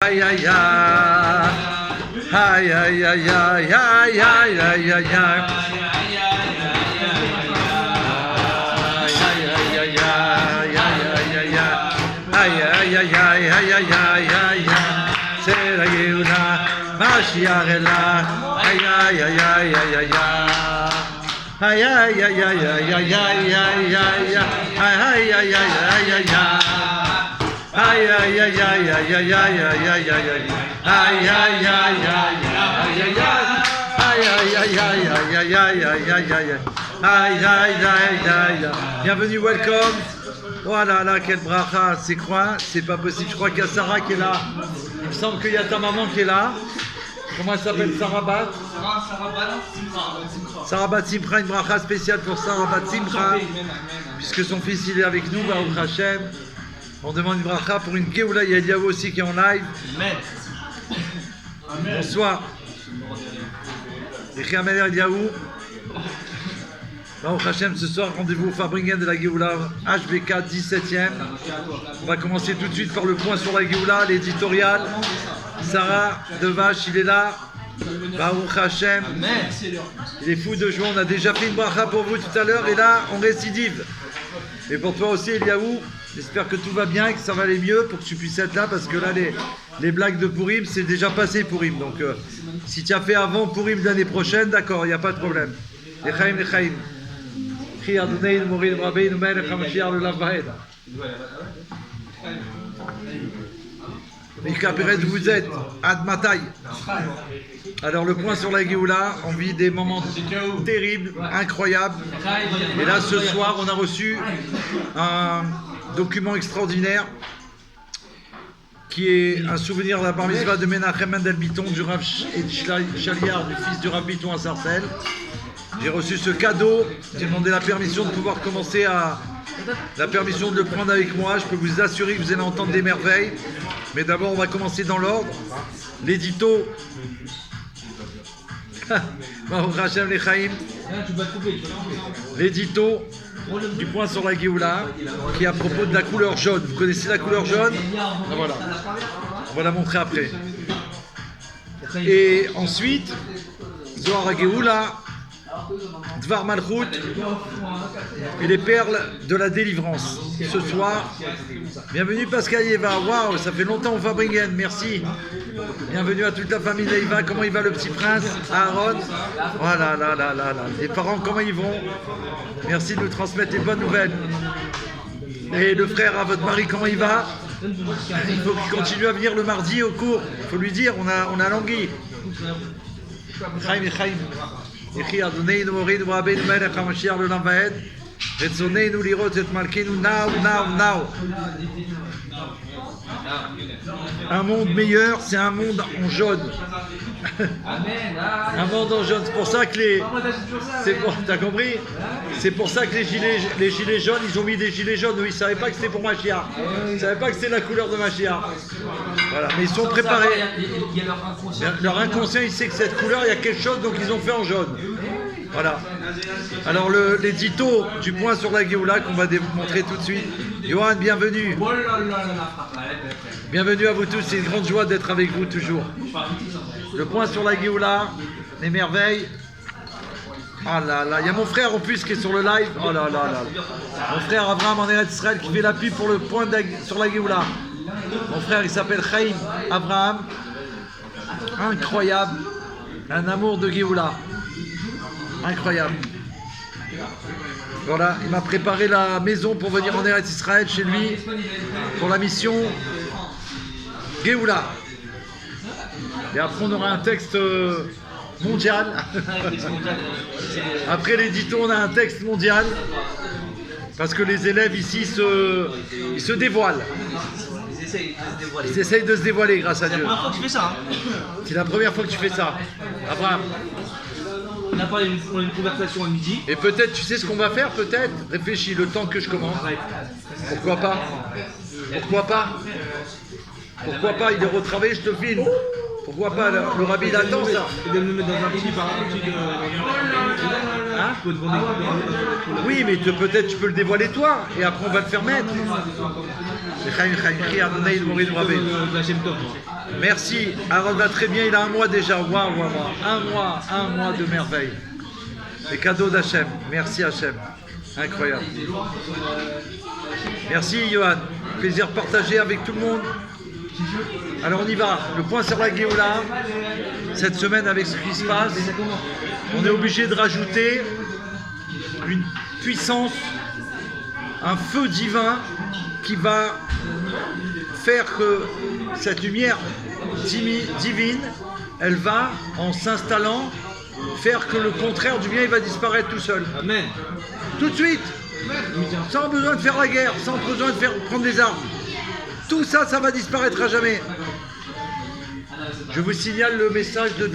ay ay ay ay ay ay ay ay ay ay c'est la Géoula, Mashiach est là, aïe aïe aïe aïe aïe aïe aïe aïe aïe aïe aïe aïe aïe aïe aïe aïe bienvenue, welcome. Voilà, là, quelle bracha, c'est quoi? C'est pas possible, je crois qu'il y a Sarah qui est là. Il me semble qu'il y a ta maman qui est là. Comment elle s'appelle? Sarah Bat? Sarah Bat Simcha, une bracha spéciale pour Sarah Bat Simcha. Puisque son fils il est avec nous, Baruch Hashem. On demande une bracha pour une Géoula, il y a Eliaou aussi qui est en live. Bonsoir. Écrit Améler Eliaou. Baruch Hashem, ce soir, rendez-vous au Fabringen de la Géoula, HBK 17e. On va commencer tout de suite par le point sur la Géoula, l'éditorial. Sarah Devache, il est là. Baruch Hashem. Il est fou de joie. On a déjà fait une bracha pour vous tout à l'heure et là, on récidive. Et pour toi aussi, Eliaou, j'espère que tout va bien et que ça va aller mieux pour que tu puisses être là parce que là, les blagues de Purim, c'est déjà passé Purim. Donc, si tu as fait avant Purim l'année prochaine, d'accord, il n'y a pas de problème. Lechaim, lechaim. Mika Perez, vous êtes Ad Matai. Alors le point sur la Géoula, on vit des moments terribles, incroyables. Et là ce soir, on a reçu un document extraordinaire qui est un souvenir de la bar mitzvah de Menachem Mendel Biton, du Rav Chaliar, du fils du Rav Biton à Sarcelles. J'ai reçu ce cadeau, j'ai demandé la permission de pouvoir commencer la permission de le prendre avec moi. Je peux vous assurer que vous allez entendre des merveilles. Mais d'abord, on va commencer dans l'ordre. L'édito. L'édito du point sur la Géoula, qui est à propos de la couleur jaune. Vous connaissez la couleur jaune? Voilà. On va la montrer après. Et ensuite, Zohar Géoula, Dvar Malchut et les perles de la délivrance. Ce soir, bienvenue Pascal Yeva. Waouh, ça fait longtemps au Fabringen, merci. Bienvenue à toute la famille d'Eva. Comment il va le petit prince? Aaron. Voilà, là. Les parents, comment ils vont? Merci de nous transmettre les bonnes nouvelles. Et le frère à votre mari, comment il va? Il faut qu'il continue à venir le mardi au cours. Il faut lui dire, on a l'anguille. Chaim. יחי אדוננו מורינו ורבנו מלך המשיח לעולם ועד רצוננו לראות את מלכנו now. Un monde meilleur, c'est un monde en jaune. Un monde en jaune, c'est pour ça que t'as compris? C'est pour ça que les gilets jaunes, ils ont mis des gilets jaunes. Ils ne savaient pas que c'était pour Mashiach. Ils ne savaient pas que c'était la couleur de Mashiach. Voilà, mais ils sont préparés. Leur inconscient, il sait que cette couleur, il y a quelque chose, donc ils ont fait en jaune. Voilà. Alors l'édito du point sur la Géoula qu'on va démontrer tout de suite. Johan, bienvenue. Bienvenue à vous tous, c'est une grande joie d'être avec vous toujours. Le point sur la Géoula, les merveilles. Ah là là, il y a mon frère en plus qui est sur le live. Oh là là là. Mon frère Abraham en Eretz Israël qui fait la pub pour le point sur la Géoula. Mon frère il s'appelle Chaim Abraham. Incroyable. Un amour de Géoula. Incroyable. Voilà, il m'a préparé la maison pour venir en Eretz Israël chez lui pour la mission Géoula. Et après on aura un texte mondial. Après l'édito on a un texte mondial parce que les élèves ici ils se dévoilent. Ils essayent de se dévoiler grâce à Dieu. C'est la première fois que tu fais ça. C'est la première fois que tu fais ça. Abraham. On a parlé une conversation à midi. Et peut-être, tu sais ce qu'on va faire, peut-être? Réfléchis le temps que je commence. Pourquoi pas? Pourquoi pas? Pourquoi pas? Il est retravaillé, je te filme. Pourquoi pas, le rabbi il attend ça. Et de me mettre dans un petit parapluie de... Hein? Je peux te vendre des Oui, mais peut-être tu peux le dévoiler toi, et après on va le faire mettre. de la Shem Tov. Merci, Harold va très bien, il a un mois déjà. Waouh, un mois de merveille. Les cadeaux d'Hachem. Merci Hachem. Incroyable. Merci Johan. Plaisir partagé avec tout le monde. Alors on y va. Le point sur la Géoula. Cette semaine avec ce qui se passe, on est obligé de rajouter une puissance, un feu divin qui va faire que cette lumière divine, elle va, en s'installant, faire que le contraire du bien, il va disparaître tout seul. Amen. Tout de suite, sans besoin de faire la guerre, sans besoin de prendre des armes. Tout ça, ça va disparaître à jamais. Je vous signale le message de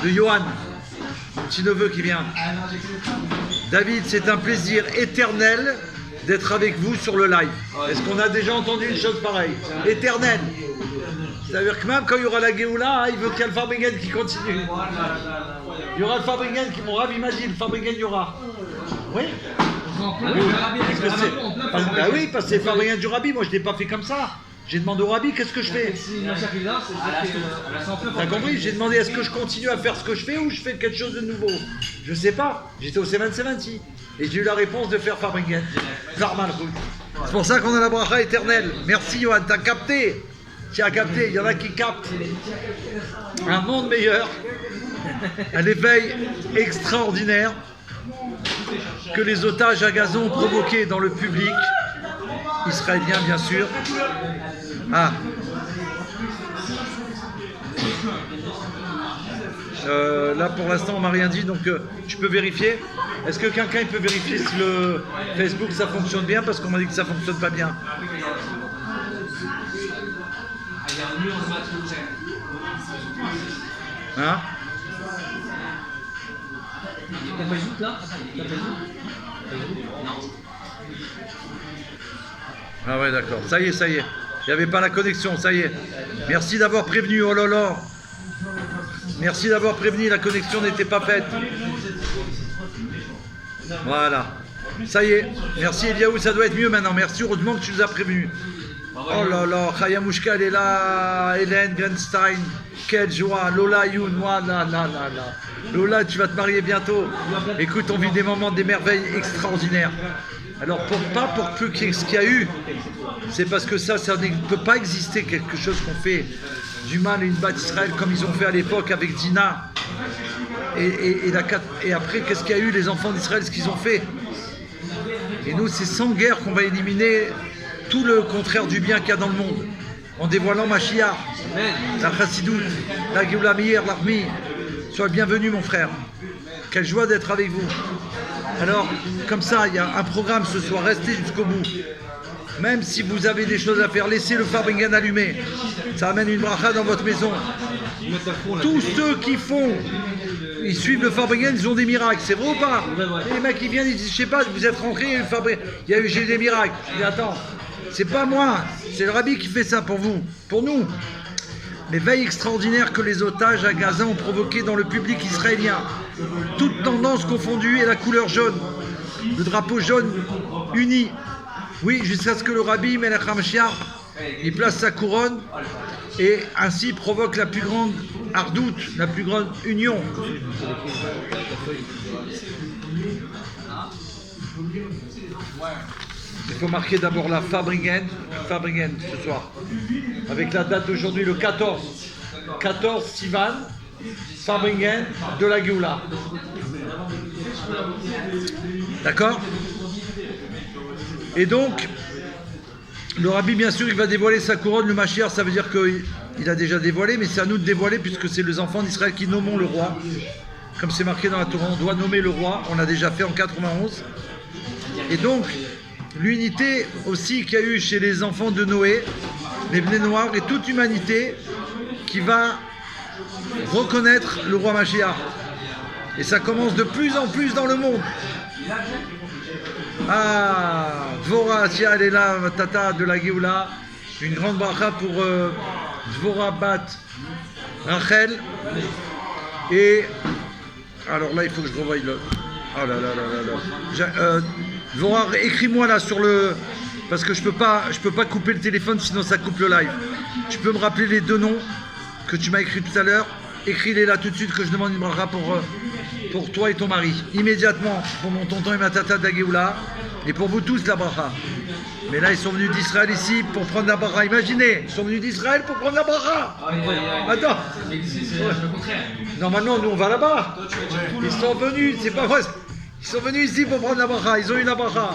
Johan, mon petit-neveu qui vient. David, c'est un plaisir éternel d'être avec vous sur le live. Est-ce qu'on a déjà entendu une chose pareille? Éternel. C'est-à-dire que même quand il y aura la Géoula, il veut qu'il y ait le Farbringen qui continue. Il y aura le Farbringen qui, mon Rav, il m'a dit, le Farbringen, il y aura. Oui. Bah oui, parce que c'est le Farbringen du Rabbi. Moi, je ne l'ai pas fait comme ça. J'ai demandé au Rabbi, qu'est-ce que je fais? T'as compris? J'ai demandé, est-ce que je continue à faire ce que je fais ou je fais quelque chose de nouveau? Je ne sais pas. J'étais au 770 et j'ai eu la réponse de faire Farbringen. C'est pour ça qu'on a la bracha éternelle. Merci, Johan, t'as capté. Tu as capté, il y en a qui captent. Un monde meilleur, un éveil extraordinaire que les otages à gazon ont provoqué dans le public israélien, bien sûr. Ah. Là, pour l'instant, on m'a rien dit, donc tu peux vérifier. Est-ce que quelqu'un peut vérifier si le Facebook ça fonctionne bien? Parce qu'on m'a dit que ça fonctionne pas bien. Hein? T'as Facebook là? T'as Facebook? Non. Ah ouais, d'accord. Ça y est. Il n'y avait pas la connexion, ça y est. Merci d'avoir prévenu, oh là là. Merci d'avoir prévenu, la connexion n'était pas faite. Voilà. Ça y est. Merci Eliaou, ça doit être mieux maintenant. Merci, heureusement que tu nous as prévenu. Oh là là, Chaya Mouchka, elle est là. Hélène Grenstein, quelle joie. Lola Youn, là. Lola, tu vas te marier bientôt. Écoute, on vit des moments, des merveilles extraordinaires. Alors, pas pour peu ce qu'il y a eu, c'est parce que ça ne peut pas exister quelque chose qu'on fait du mal à une batte Israël comme ils ont fait à l'époque avec Dina. Et après, qu'est-ce qu'il y a eu, les enfants d'Israël, ce qu'ils ont fait? Et nous, c'est sans guerre qu'on va éliminer tout le contraire du bien qu'il y a dans le monde, en dévoilant Mashiach, la Chassidoute, la Géoula Meir, l'Armi. Sois le bienvenu, mon frère. Quelle joie d'être avec vous. Alors, comme ça, il y a un programme ce soir, restez jusqu'au bout. Même si vous avez des choses à faire, laissez le Farbringen allumé. Ça amène une bracha dans votre maison. Tous ceux qui ils suivent le Farbringen, ils ont des miracles. C'est vrai ou pas? Les mecs qui viennent, ils disent, je sais pas, vous êtes rentrés, j'ai des miracles. Je dis, attends, c'est pas moi, c'est le Rabbi qui fait ça pour vous, pour nous. L'éveil extraordinaire que les otages à Gaza ont provoqué dans le public israélien. Toutes tendances confondues et la couleur jaune. Le drapeau jaune uni. Oui, jusqu'à ce que le Rabbi Melech HaMashiach, il place sa couronne et ainsi provoque la plus grande ardoute, la plus grande union. Il faut marquer d'abord la Farbringen ce soir. Avec la date d'aujourd'hui, le 14 Sivan, Farbringen de la Géoula. D'accord? Et donc, le Rabbi, bien sûr, il va dévoiler sa couronne. Le Mashiach, ça veut dire qu'il a déjà dévoilé, mais c'est à nous de dévoiler puisque c'est les enfants d'Israël qui nommons le roi. Comme c'est marqué dans la Torah, on doit nommer le roi. On l'a déjà fait en 91. Et donc, l'unité aussi qu'il y a eu chez les enfants de Noé, les Bnei Noirs et toute humanité qui va reconnaître le roi Mashiach. Et ça commence de plus en plus dans le monde. Ah, Dvorah, tiens, elle est là, Tata de la Géoula. Une grande bracha pour Dvorah Bat Rachel. Et alors là, il faut que je revoie le. Oh là là là là là. Dvorah, écris-moi là sur le. Parce que je peux pas couper le téléphone, sinon ça coupe le live. Tu peux me rappeler les deux noms que tu m'as écrit tout à l'heure. Écris-les là tout de suite que je demande une bracha pour toi et ton mari. Immédiatement pour mon tonton et ma tata de la Géoula. Et pour vous tous la bracha. Mais là ils sont venus d'Israël ici pour prendre la bracha. Imaginez, ils sont venus d'Israël pour prendre la bracha. Attends. Normalement nous on va là-bas. Ils sont venus, c'est pas vrai. Ils sont venus ici pour prendre la bracha. Ils ont eu la bracha.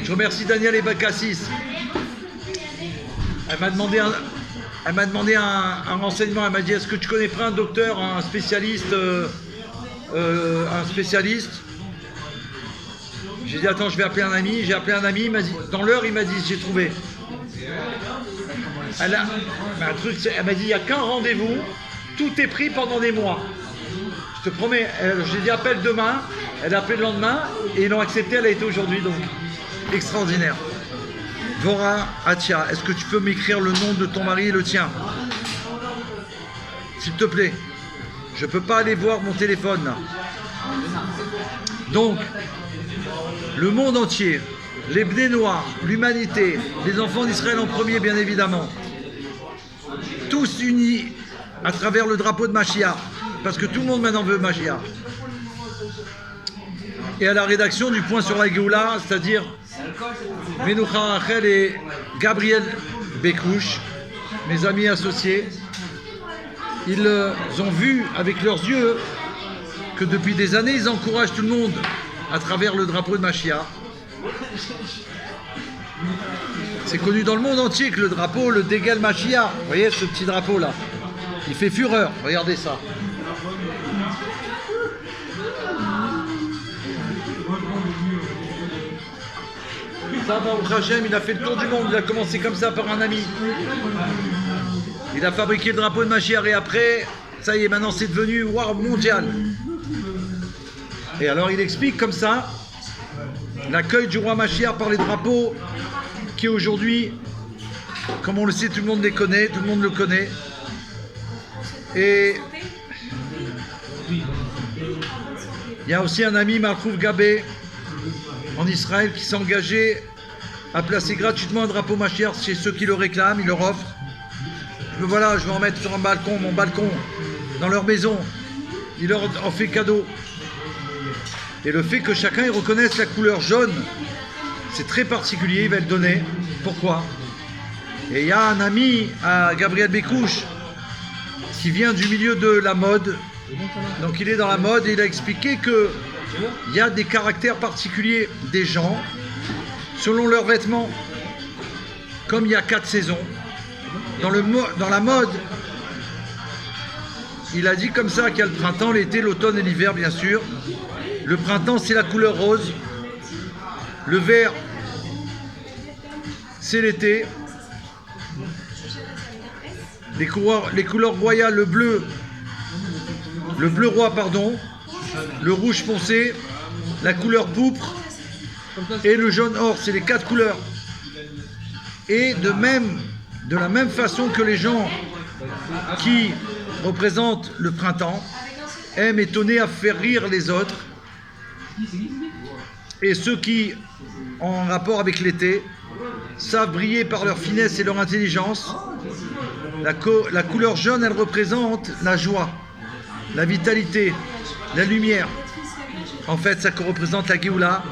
Je remercie Daniel et Bakassis. Elle m'a demandé un renseignement. Elle m'a dit, est-ce que tu connais pas un docteur, un spécialiste J'ai dit, attends, je vais appeler un ami. J'ai appelé un ami, il m'a dit, dans l'heure, il m'a dit, j'ai trouvé. Elle m'a dit, il n'y a qu'un rendez-vous, tout est pris pendant des mois. Je te promets, j'ai dit, appelle demain. Elle a appelé le lendemain et ils l'ont accepté, elle a été aujourd'hui, donc extraordinaire. Dvorah Atia, est-ce que tu peux m'écrire le nom de ton mari et le tien? S'il te plaît. Je ne peux pas aller voir mon téléphone là. Donc, le monde entier, les Bnei Noirs, l'humanité, les enfants d'Israël en premier bien évidemment, tous unis à travers le drapeau de Mashiach, parce que tout le monde maintenant veut Mashiach. Et à la rédaction du Point sur la Géoula, c'est-à-dire Menucha Rachel et Gabriel Bekouche, mes amis associés, ils ont vu avec leurs yeux que depuis des années, ils encouragent tout le monde à travers le drapeau de Mashiach. C'est connu dans le monde entier que le drapeau, le Dégel Mashiach, vous voyez ce petit drapeau là, il fait fureur, regardez ça. Ça, Baruch Hashem, il a fait le tour du monde, il a commencé comme ça par un ami. Il a fabriqué le drapeau de Mashiach et après, ça y est, maintenant c'est devenu war mondial. Et alors il explique comme ça l'accueil du roi Mashiach par les drapeaux qui aujourd'hui, comme on le sait, tout le monde les connaît, tout le monde le connaît. Et il y a aussi un ami, Malchouf Gabé, en Israël, qui s'est engagé à placer gratuitement un drapeau Mashiach chez ceux qui le réclament, il leur offre. Voilà, je vais en mettre sur un balcon, mon balcon, dans leur maison. Il leur en fait cadeau. Et le fait que chacun y reconnaisse la couleur jaune, c'est très particulier, il va le donner. Pourquoi? Et il y a un ami à Gabriel Bekouche qui vient du milieu de la mode. Donc il est dans la mode et il a expliqué qu'il y a des caractères particuliers des gens selon leurs vêtements. Comme il y a 4 saisons, dans la mode, il a dit comme ça qu'il y a le printemps, l'été, l'automne et l'hiver bien sûr. Le printemps c'est la couleur rose, le vert c'est l'été, les couleurs royales, le bleu roi pardon, le rouge foncé, la couleur pourpre et le jaune or, c'est les 4 couleurs. Et de la même façon que les gens qui représentent le printemps aiment étonner à faire rire les autres, et ceux qui, en rapport avec l'été, savent briller par leur finesse et leur intelligence, la couleur jaune, elle représente la joie, la vitalité, la lumière. En fait, ça représente la Géoula,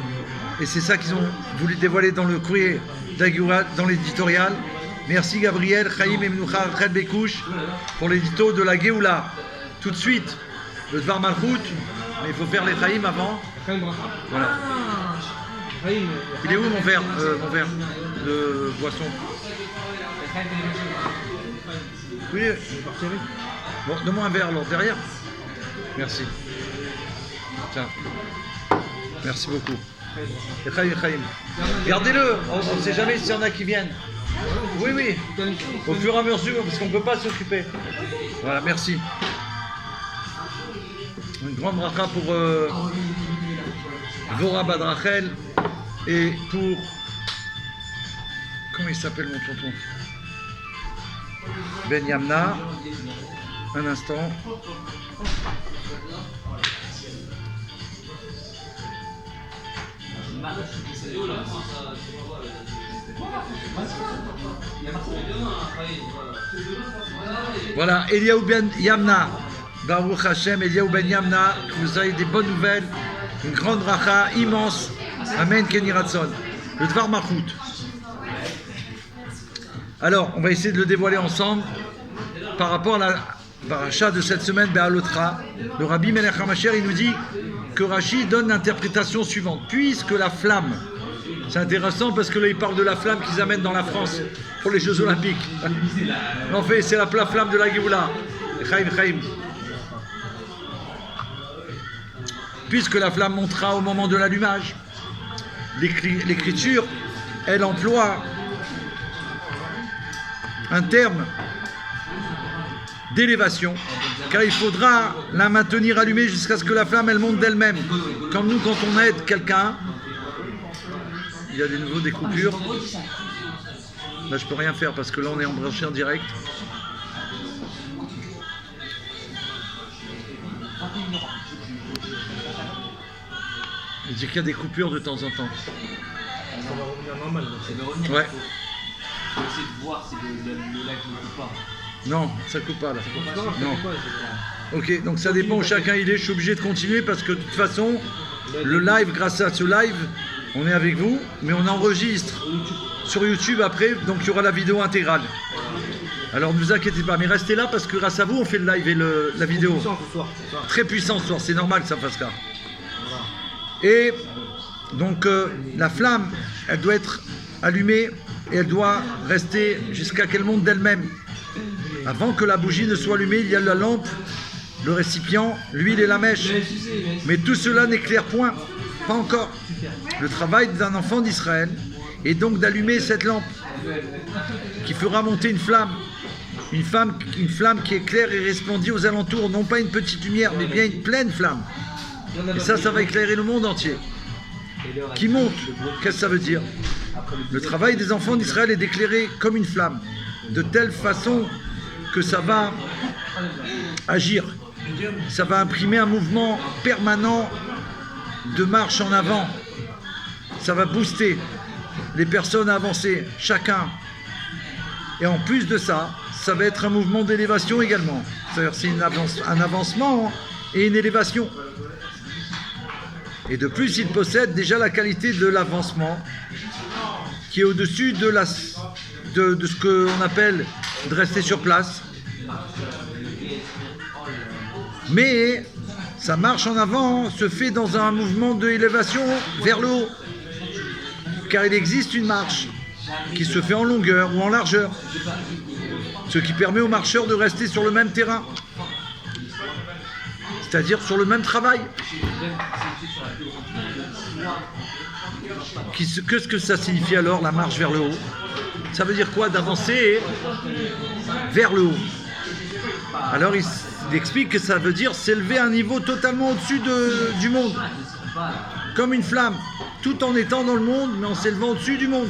et c'est ça qu'ils ont voulu dévoiler dans le courrier de la Géoula, dans l'éditorial. Merci Gabriel, Chaim et Menucha Rachel Bekouche pour l'édito de la Géoula. Tout de suite, le Dvar Malchut, mais il faut faire les Chaim avant. Voilà. Il est où mon verre de boisson? Oui, bon, donne-moi un verre alors, derrière. Merci. Tiens. Merci beaucoup. Et Chaim. Gardez-le, on ne sait jamais s'il y en a qui viennent. Oui, oui. Au fur et à mesure, parce qu'on ne peut pas s'occuper. Voilà, merci. Une grande bracha pour Dvorah Bat Rachel et pour... Comment il s'appelle mon tonton? Ben Yamna. Un instant. Voilà, Eliaou Ben Yamna, Baruch Hashem, Eliaou Ben Yamna, que vous avez des bonnes nouvelles, une grande racha immense. Amen, Kenny Ratson. Le Dvar Mahout. Alors, on va essayer de le dévoiler ensemble par rapport à la paracha de cette semaine, Be'alotra. Le Rabbi Melech HaMashiach, il nous dit que Rashi donne l'interprétation suivante. Puisque la flamme, c'est intéressant parce que là, il parle de la flamme qu'ils amènent dans la France pour les Jeux Olympiques. En fait, c'est la flamme de la Géoula. Chaim. Puisque la flamme montera au moment de l'allumage, l'écriture, elle emploie un terme d'élévation, car il faudra la maintenir allumée jusqu'à ce que la flamme elle monte d'elle-même. Comme nous, quand on aide quelqu'un, il y a de nouveau des coupures. Là, je peux rien faire parce que là, on est embranché en direct. Je dis qu'il y a des coupures de temps en temps. Ça va revenir normal. Ouais. Je vais essayer de voir si le live ne coupe pas. Non, ça coupe pas là. Non. Ok, donc ça dépend où chacun il est. Je suis obligé de continuer parce que de toute façon, le live, grâce à ce live, on est avec vous, mais on enregistre sur YouTube après, donc il y aura la vidéo intégrale. Alors ne vous inquiétez pas, mais restez là parce que grâce à vous, on fait le live et la vidéo. Très puissant ce soir, c'est normal que ça fasse ça. Et donc la flamme, elle doit être allumée et elle doit rester jusqu'à qu'elle monte d'elle-même. Avant que la bougie ne soit allumée, il y a la lampe, le récipient, l'huile et la mèche. Mais tout cela n'éclaire point, pas encore. Le travail d'un enfant d'Israël est donc d'allumer cette lampe qui fera monter une flamme. Une flamme qui éclaire et resplendit aux alentours, non pas une petite lumière, mais bien une pleine flamme. Et ça va éclairer le monde entier. Qui monte, qu'est-ce que ça veut dire? Le travail des enfants d'Israël est d'éclairer comme une flamme, de telle façon que ça va agir. Ça va imprimer un mouvement permanent de marche en avant. Ça va booster les personnes à avancer, chacun. Et en plus de ça, ça va être un mouvement d'élévation également. C'est-à-dire c'est un avancement et une élévation. Et de plus, il possède déjà la qualité de l'avancement qui est au-dessus de ce qu'on appelle de rester sur place. Mais sa marche en avant se fait dans un mouvement d'élévation vers le haut. Car il existe une marche qui se fait en longueur ou en largeur, ce qui permet aux marcheurs de rester sur le même terrain, c'est-à-dire sur le même travail. Qu'est-ce que ça signifie alors, la marche vers le haut? Ça veut dire quoi, d'avancer vers le haut? Alors il explique que ça veut dire s'élever à un niveau totalement au-dessus du monde, comme une flamme, tout en étant dans le monde, mais en s'élevant au-dessus du monde.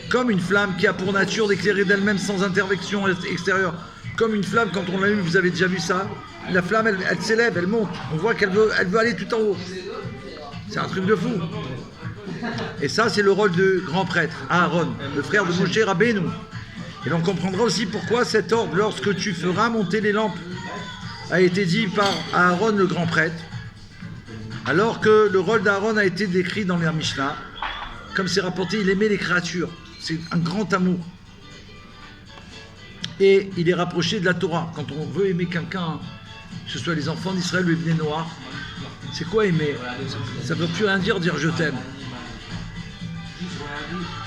Comme une flamme qui a pour nature d'éclairer d'elle-même sans intervention extérieure. Comme une flamme, quand on l'a vu, vous avez déjà vu ça, la flamme, elle s'élève, elle monte. On voit qu'elle veut aller tout en haut. C'est un truc de fou. Et ça, c'est le rôle de grand prêtre, Aaron, le frère de Moshe Rabbeinu. Et l'on comprendra aussi pourquoi cet ordre, lorsque tu feras monter les lampes, a été dit par Aaron, le grand prêtre, alors que le rôle d'Aaron a été décrit dans les Mishnah. Comme c'est rapporté, il aimait les créatures. C'est un grand amour. Et il est rapproché de la Torah. Quand on veut aimer quelqu'un, que ce soit les enfants d'Israël ou les Bnei Noach, c'est quoi aimer? Ça ne veut plus rien dire je t'aime.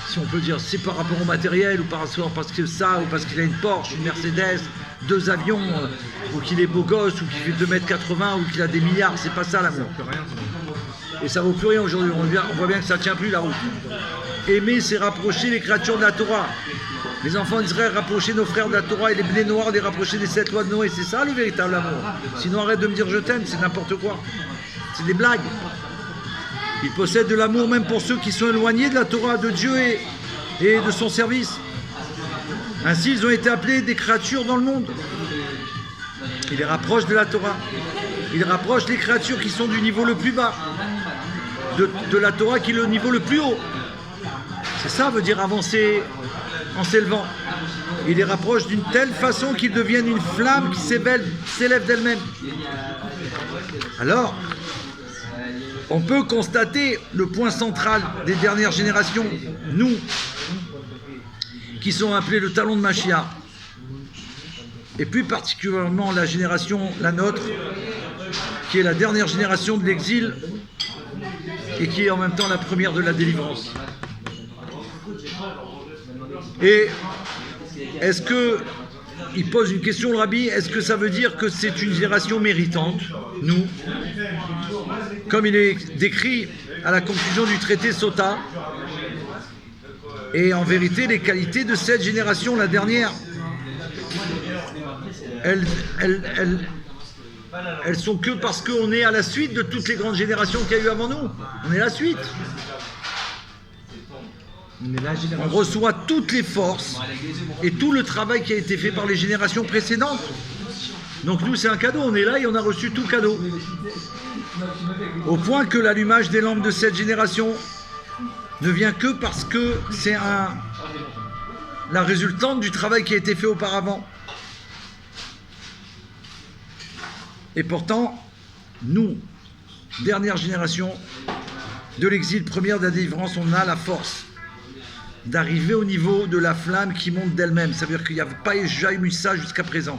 Si on peut dire c'est par rapport au matériel, ou parce que ça, ou parce qu'il a une Porsche, une Mercedes, 2 avions, ou qu'il est beau gosse, ou qu'il fait 2,80 m, ou qu'il a des milliards, c'est pas ça l'amour. Et ça vaut plus rien aujourd'hui, on voit bien que ça tient plus la route. Aimer, c'est rapprocher les créatures de la Torah. Les enfants d'Israël rapprocher nos frères de la Torah, et les Bnei Noach les rapprocher des 7 lois de Noé. C'est ça le véritable amour. Sinon arrête de me dire je t'aime, c'est n'importe quoi. C'est des blagues. Il possède de l'amour même pour ceux qui sont éloignés de la Torah, de Dieu et de son service. Ainsi, ils ont été appelés des créatures dans le monde. Il les rapproche de la Torah. Il rapproche les créatures qui sont du niveau le plus bas, de la Torah qui est le niveau le plus haut. C'est ça, veut dire avancer en s'élevant. Il les rapproche d'une telle façon qu'ils deviennent une flamme qui s'élève d'elle-même. Alors, on peut constater le point central des dernières générations, nous, qui sont appelés le talon de Mashiach, et plus particulièrement la génération, la nôtre, qui est la dernière génération de l'exil, et qui est en même temps la première de la délivrance. Et est-ce que, il pose une question le rabbi, est-ce que ça veut dire que c'est une génération méritante, nous, comme il est décrit à la conclusion du traité Sota, et en vérité les qualités de cette génération, la dernière, elles sont que parce qu'on est à la suite de toutes les grandes générations qu'il y a eu avant nous. On est la suite. On reçoit toutes les forces et tout le travail qui a été fait par les générations précédentes. Donc nous, c'est un cadeau. On est là et on a reçu tout cadeau. Au point que l'allumage des lampes de cette génération ne vient que parce que c'est la résultante du travail qui a été fait auparavant. Et pourtant, nous, dernière génération de l'exil, première de la délivrance, on a la force d'arriver au niveau de la flamme qui monte d'elle-même. Ça veut dire qu'il n'y a pas jamais eu ça jusqu'à présent.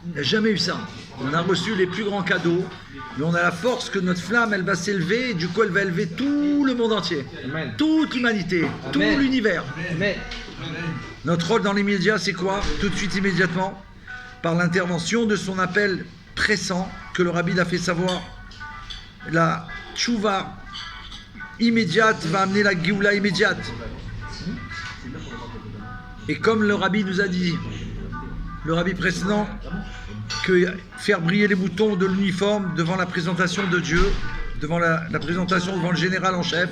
Il n'y a jamais eu ça. On a reçu les plus grands cadeaux, mais on a la force que notre flamme, elle va s'élever, et du coup, elle va élever tout le monde entier. Amen. Toute l'humanité, tout l'univers. Amen. Notre rôle dans les médias, c'est quoi? Tout de suite, immédiatement, par l'intervention de son appel pressant que le rabbi a fait savoir, la tchouva immédiate va amener la géoula immédiate. Et comme le rabbi nous a dit, le rabbi précédent, que faire briller les boutons de l'uniforme devant la présentation de Dieu, devant la présentation devant le général en chef,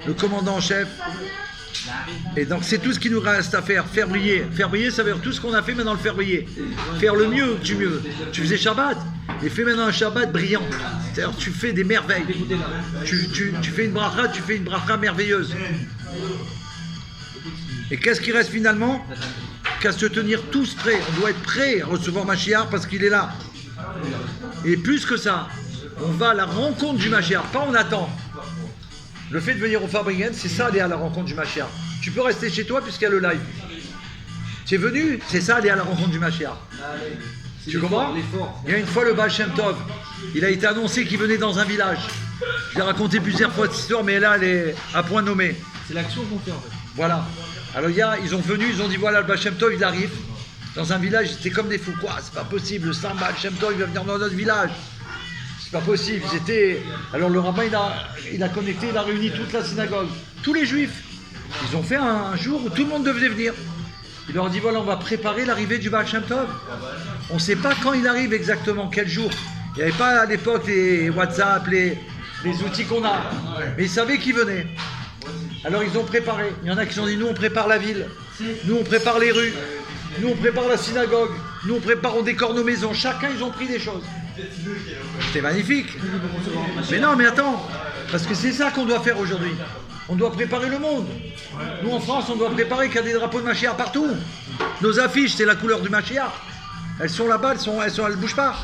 le commandant en chef. Et donc c'est tout ce qui nous reste à faire, faire briller. Faire briller, ça veut dire tout ce qu'on a fait, maintenant le faire briller. Faire le mieux du mieux. Tu faisais Shabbat, et fais maintenant un Shabbat brillant. C'est-à-dire tu fais des merveilles. Tu fais une bracha merveilleuse. Et qu'est-ce qui reste finalement? Qu'à se tenir tous prêts. On doit être prêts à recevoir Mashiach parce qu'il est là. Et plus que ça, on va à la rencontre du Mashiach, pas on attend. Le fait de venir au Farbringen, c'est ça aller à la rencontre du Mashiach. Tu peux rester chez toi puisqu'il y a le live. Tu es venu, c'est ça aller à la rencontre du Mashiach. Tu comprends? Il y a une fois le Baal Shem Tov, il a été annoncé qu'il venait dans un village. Je l'ai raconté plusieurs fois cette histoire, mais là elle est à point nommé. C'est l'action qu'on fait en fait. Voilà. Alors ils ont venu, ils ont dit voilà le Baal Shem Tov il arrive. Dans un village, c'était comme des fous. Quoi, c'est pas possible, le Saint Baal Shem Tov il va venir dans notre village. C'est pas possible. Alors le rabbin il a connecté, il a réuni toute la synagogue, tous les juifs. Ils ont fait un jour où tout le monde devait venir. Il leur a dit voilà, on va préparer l'arrivée du Baal Shem Tov. On ne sait pas quand il arrive exactement, quel jour. Il n'y avait pas à l'époque les WhatsApp, les outils qu'on a. Mais ils savaient qu'il venait. Alors ils ont préparé. Il y en a qui se sont dit nous on prépare la ville, nous on prépare les rues, nous on prépare la synagogue, nous on décore nos maisons. Chacun ils ont pris des choses. C'était magnifique. Mais non, mais attends, parce que c'est ça qu'on doit faire aujourd'hui. On doit préparer le monde. Nous en France, on doit préparer qu'il y a des drapeaux de Mashiach partout. Nos affiches, c'est la couleur du Mashiach. Elles sont là-bas, elles bougent pas.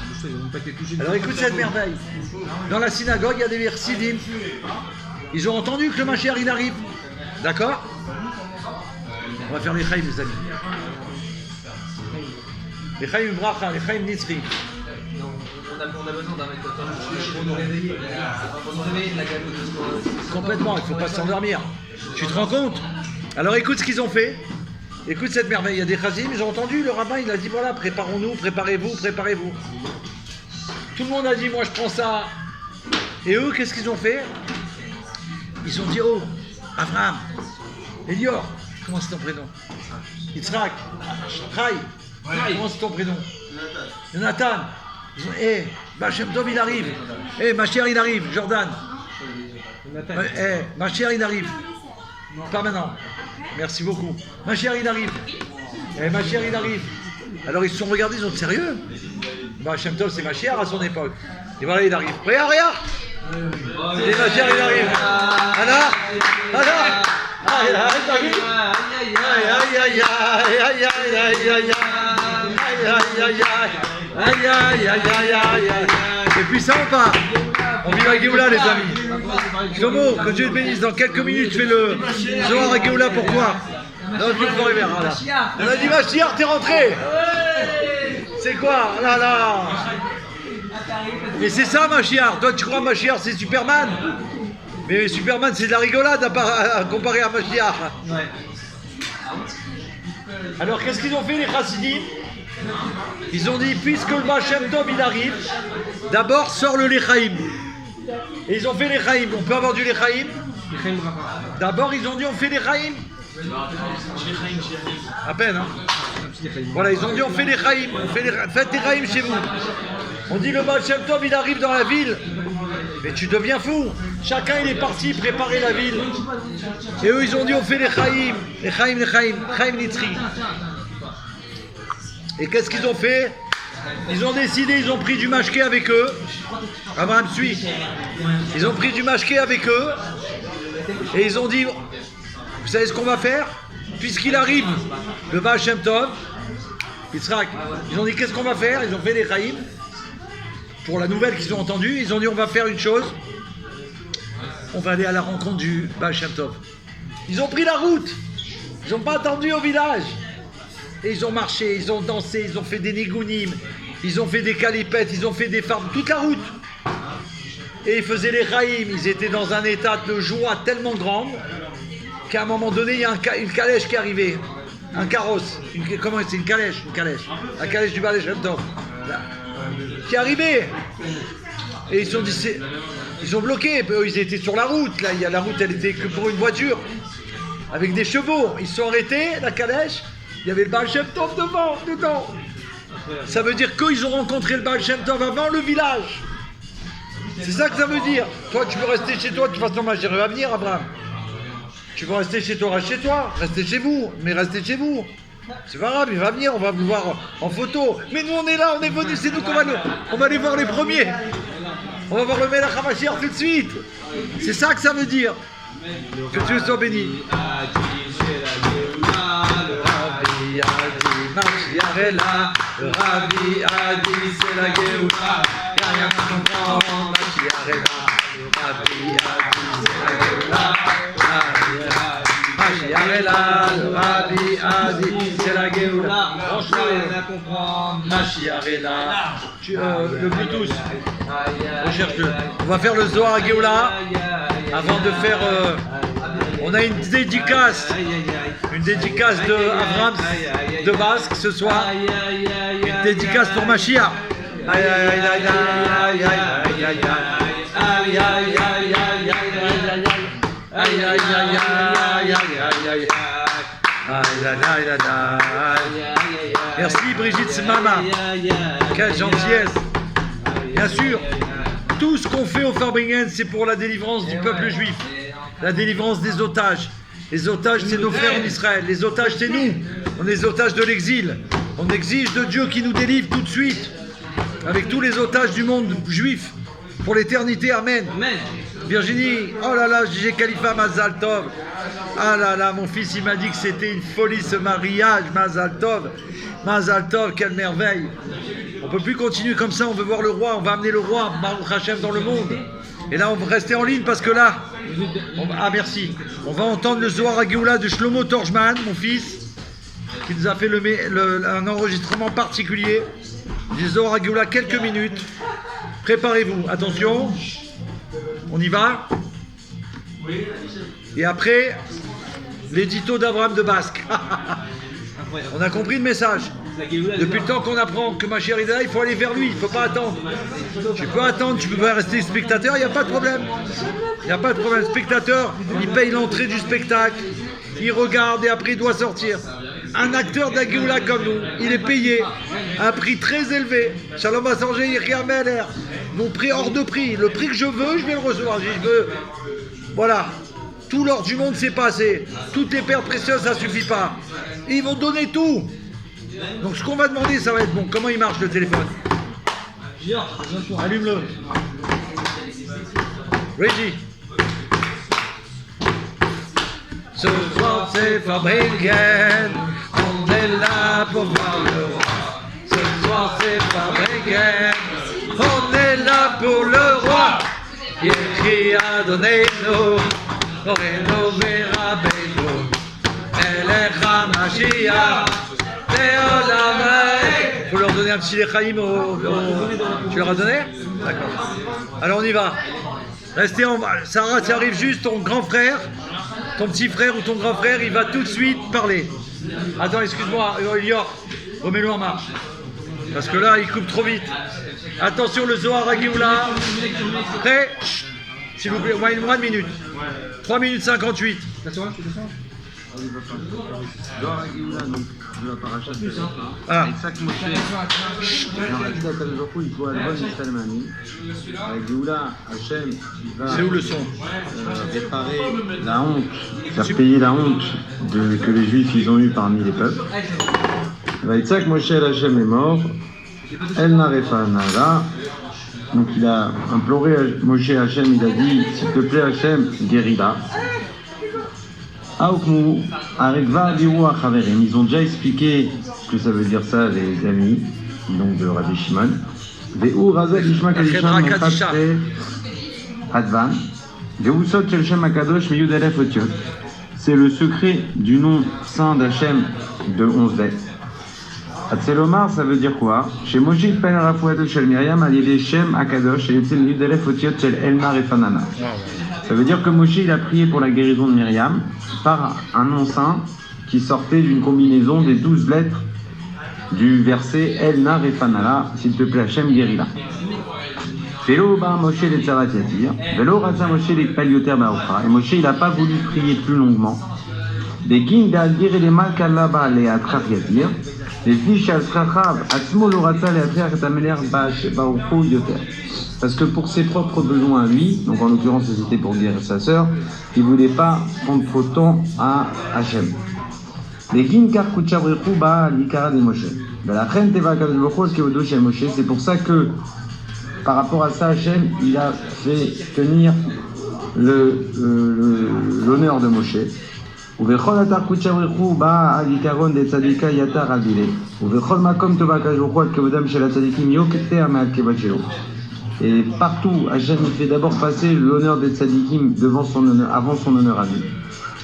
Alors écoute cette merveille. Dans la synagogue, il y a des chassidim. Ils ont entendu que le Mashiach il arrive. D'accord? On va faire les chaim, les amis. Les chaim bracha, les chaim nitzri. On a besoin d'un mec pour nous réveiller. Pour nous réveiller de la galoute. Complètement, il ne faut pas s'endormir. Tu te rends compte? Alors écoute ce qu'ils ont fait. Écoute cette merveille. Il y a des chazim, ils ont entendu, le rabbin il a dit voilà, préparons-nous, préparez-vous, préparez-vous. Tout le monde a dit moi je prends ça. Et eux, qu'est-ce qu'ils ont fait? Ils ont dit oh, Abraham, Elior, comment c'est ton prénom? Yitzhak, Rai, comment c'est ton prénom? Jonathan. Ils ont dit, Baal Shem Tov il arrive. Mashiach il arrive, Jordan. Mashiach il arrive. Pas maintenant. Merci beaucoup. Mashiach il arrive. Et Mashiach, il arrive. Alors ils se sont regardés, ils ont dit sérieux. Bah, Shem Tov, c'est Mashiach à son époque. Et voilà, il arrive. Regarde. Et Mashiach, il arrive. Alors. Aïe, et puis ça on part. On vit la Géoula les amis. Shlomo, que Dieu te bénisse, dans quelques minutes je fais le Zohar à Géoula, pourquoi? Non, je vous là. On a dit Mashiach, t'es rentré. C'est quoi? Là. Mais c'est ça Mashiach. Toi tu crois Mashiach c'est Superman? Mais Superman c'est de la rigolade à comparer à Mashiach. Ouais. Alors qu'est-ce qu'ils ont fait les Chassidim? Ils ont dit puisque le Baal Shem Tov il arrive, d'abord sort le Lechaim. Et ils ont fait Lechaim. On peut avoir du Lechaim? D'abord ils ont dit on fait Lechaim. À peine hein. Voilà, ils ont dit on fait Lechaim. Faites Lechaim chez vous. On dit le Baal Shem Tov il arrive dans la ville. Mais tu deviens fou. Chacun il est parti préparer la ville. Et eux ils ont dit on fait les Chaim Nitri. Et qu'est-ce qu'ils ont fait? Ils ont décidé, ils ont pris du mashké avec eux. Abraham suit. Ils ont pris du mashké avec eux. Et ils ont dit, vous savez ce qu'on va faire? Puisqu'il arrive le Baal Shem Tov, Yitzhak, ils ont dit qu'est-ce qu'on va faire? Ils ont fait les Chaim. Pour la nouvelle qu'ils ont entendue, ils ont dit on va faire une chose. On va aller à la rencontre du Baal Shem Tov. Ils ont pris la route. Ils n'ont pas attendu au village. Et ils ont marché, ils ont dansé, ils ont fait des nigounim, ils ont fait des calipettes, ils ont fait des farmes, toute la route. Et ils faisaient les Chaim. Ils étaient dans un état de joie tellement grande qu'à un moment donné, il y a une calèche qui est arrivée. Un carrosse. Comment c'est? Une calèche. La calèche du Baal Shem Tov. Là, qui est arrivée. Et ils se sont dit, ils ont bloqué. Eux, ils étaient sur la route. Là, la route, elle était que pour une voiture. Avec des chevaux. Ils se sont arrêtés, la calèche. Il y avait le Baal Shem Tov dedans. Ça veut dire qu'ils ont rencontré le Baal Shem Tov avant le village. C'est ça que ça veut dire. Toi, tu peux rester chez toi. De toute façon, Mashiach va venir, Abraham. Tu veux rester chez toi, reste chez toi. Restez chez vous. Mais restez chez vous. C'est pas grave, il va venir, on va vous voir en photo. Mais nous, on est là, on est venus. C'est nous qu'on va aller voir les premiers. On va voir le Melech HaMashiach tout de suite. C'est ça que ça veut dire. Que Dieu soit béni. Le Rabbi a dit c'est la Géoula, y'a rien à comprendre, Mashiach est là. Le Rabbi a dit c'est la Géoula, Mashiach est là. Le Rabbi a dit c'est la Géoula, franchement rien à comprendre, Mashiach est là. Le Bluetooth, recherche-le. On va faire le Zohar à Géoula avant de faire... on a une dédicace de Abraham de Basque ce soir. Une dédicace pour Mashiach. Merci Brigitte Mama. Quelle gentillesse. Bien sûr, tout ce qu'on fait au Farbringen, c'est pour la délivrance du peuple juif. La délivrance des otages. Les otages, c'est nos frères en Israël. Les otages, c'est nous. On est les otages de l'exil. On exige de Dieu qu'il nous délivre tout de suite. Avec tous les otages du monde juif. Pour l'éternité. Amen. Amen. Virginie, oh là là, j'ai Khalifa Mazal Tov. Ah là là, mon fils, il m'a dit que c'était une folie ce mariage. Mazal Tov. Mazal Tov, quelle merveille. On ne peut plus continuer comme ça. On veut voir le roi. On va amener le roi, Baruch Hashem, dans le monde. Et là, on va rester en ligne parce que là, merci. On va entendre le Zohar à Géoula de Shlomo Torjman, mon fils, qui nous a fait un enregistrement particulier du Zohar à Géoula, quelques minutes. Préparez-vous, attention, on y va. Et après, l'édito d'Abraham de Basque. On a compris le message. Depuis le temps qu'on apprend que Mashiach est là, il faut aller vers lui, il ne faut pas attendre. Tu peux attendre, tu peux pas rester spectateur, il n'y a pas de problème. Il n'y a pas de problème. Le spectateur, il paye l'entrée du spectacle, il regarde et après il doit sortir. Un acteur d'Agéoula comme nous, il est payé à un prix très élevé. Shalom Assanger, Yirkei Ameler. Mon prix hors de prix. Le prix que je veux, je vais le recevoir. Je veux. Voilà. Tout l'or du monde, c'est pas assez. Toutes les perles précieuses, ça suffit pas. Et ils vont donner tout. Donc ce qu'on va demander, ça va être bon. Comment il marche le téléphone? Allume-le. Reggie. Ce soir c'est Fabriken, on est là pour voir le roi. Ce soir c'est Fabriken, on est là pour le roi. Il qui a donné nous, Oreno Verabeno, Elecha Mashiach, Leolamei. Faut leur donner un petit lechaim Tu leur as donné? D'accord. Alors on y va. Restez en... Sarah, tu arrives juste, ton grand frère, ton petit frère ou ton grand frère, il va tout de suite parler. Attends, excuse-moi, Elior, remets-le en marche. Parce que là, il coupe trop vite. Attention, le Zohar à Géoula. Prêt? S'il vous plaît, au moins une minute. 3 minutes 58. Zohar Géoula, donc de la paracha de Ah. Isaac Moshe, dans la Tida Kadosh il faut Alvon Israël Mani. Avec Géoula, Hachem, il va C'est où le son? réparer la honte, faire payer la honte que les Juifs ils ont eu parmi les peuples. Isaac Moshe Hachem est mort, El Narefanala. Donc il a imploré Moshe Hachem, il a dit s'il te plaît Hachem, guéris-la. Aoukmou, Arikva Diou Achaverim, ils ont déjà expliqué ce que ça veut dire ça, les amis, donc de Rabbi Shimon. Ve'u Razak Ishma Kadisham Mechatre Advan, Ve'u Sot Shel Shem Akadosh Miyud Alef Otiot. C'est le secret du nom saint d'Hachem de 11 lettres. Atzelomar, ça veut dire quoi? Chez Moshe Pen Rafouatel Shel Miriam, Alié Shem Akadosh, et Yetzel Miyud Alef Otiot Shel Elnar et Fanana. Ça veut dire que Moshe il a prié pour la guérison de Myriam par un nom saint qui sortait d'une combinaison des 12 lettres du verset El Nar et Fanala, s'il te plaît Hachem, guéris-la. Velo ba Moshe le tzarat yatir, velo ratza Moshe le palioter baocha, et Moshe il n'a pas voulu prier plus longuement. Des kin d'aldir et les malkalla ba le atrar yatir, des fiches al srachav, atzmo lo ratza le atrar et ameler baocho yoter. Parce que pour ses propres besoins à lui, donc en l'occurrence c'était pour guérir sa sœur, il ne voulait pas prendre trop de temps à Hachem. C'est pour ça que par rapport à ça, Hachem il a fait tenir l'honneur de Moshe. ובכל אתר קודשא בריך הוא בא על עיקרון דצדיקה יתר עדילה ובכל מקום טובה הקדוש ברוך הוא על כבודם של הצדיקים יוקטע מעל כבוד שלו. Et partout, Hachem fait d'abord passer l'honneur des tzadikim devant son honneur, avant son honneur à lui.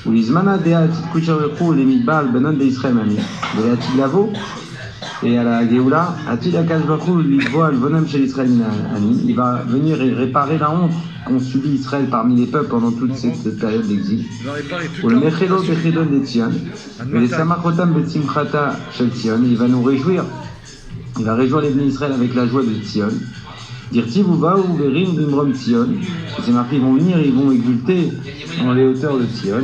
Ou l'izmana dea atit kucharechu les midbal benon de Israël mami, de atit lavo, et à la Géoula, atit akash bachu l'idvo al bonam chez Israël ani, il va venir et réparer la honte qu'ont subi Israël parmi les peuples pendant toute cette période d'exil. Ou le mechelo bechedon de Tzion, et les samachotam betzimchata shel Tzion, il va nous réjouir, il va réjouir les bénis Israël avec la joie de Tzion. Dirti vous va ou verim bimrom Tzion, c'est marqué ils vont venir et ils vont exulter dans les hauteurs de Tzion.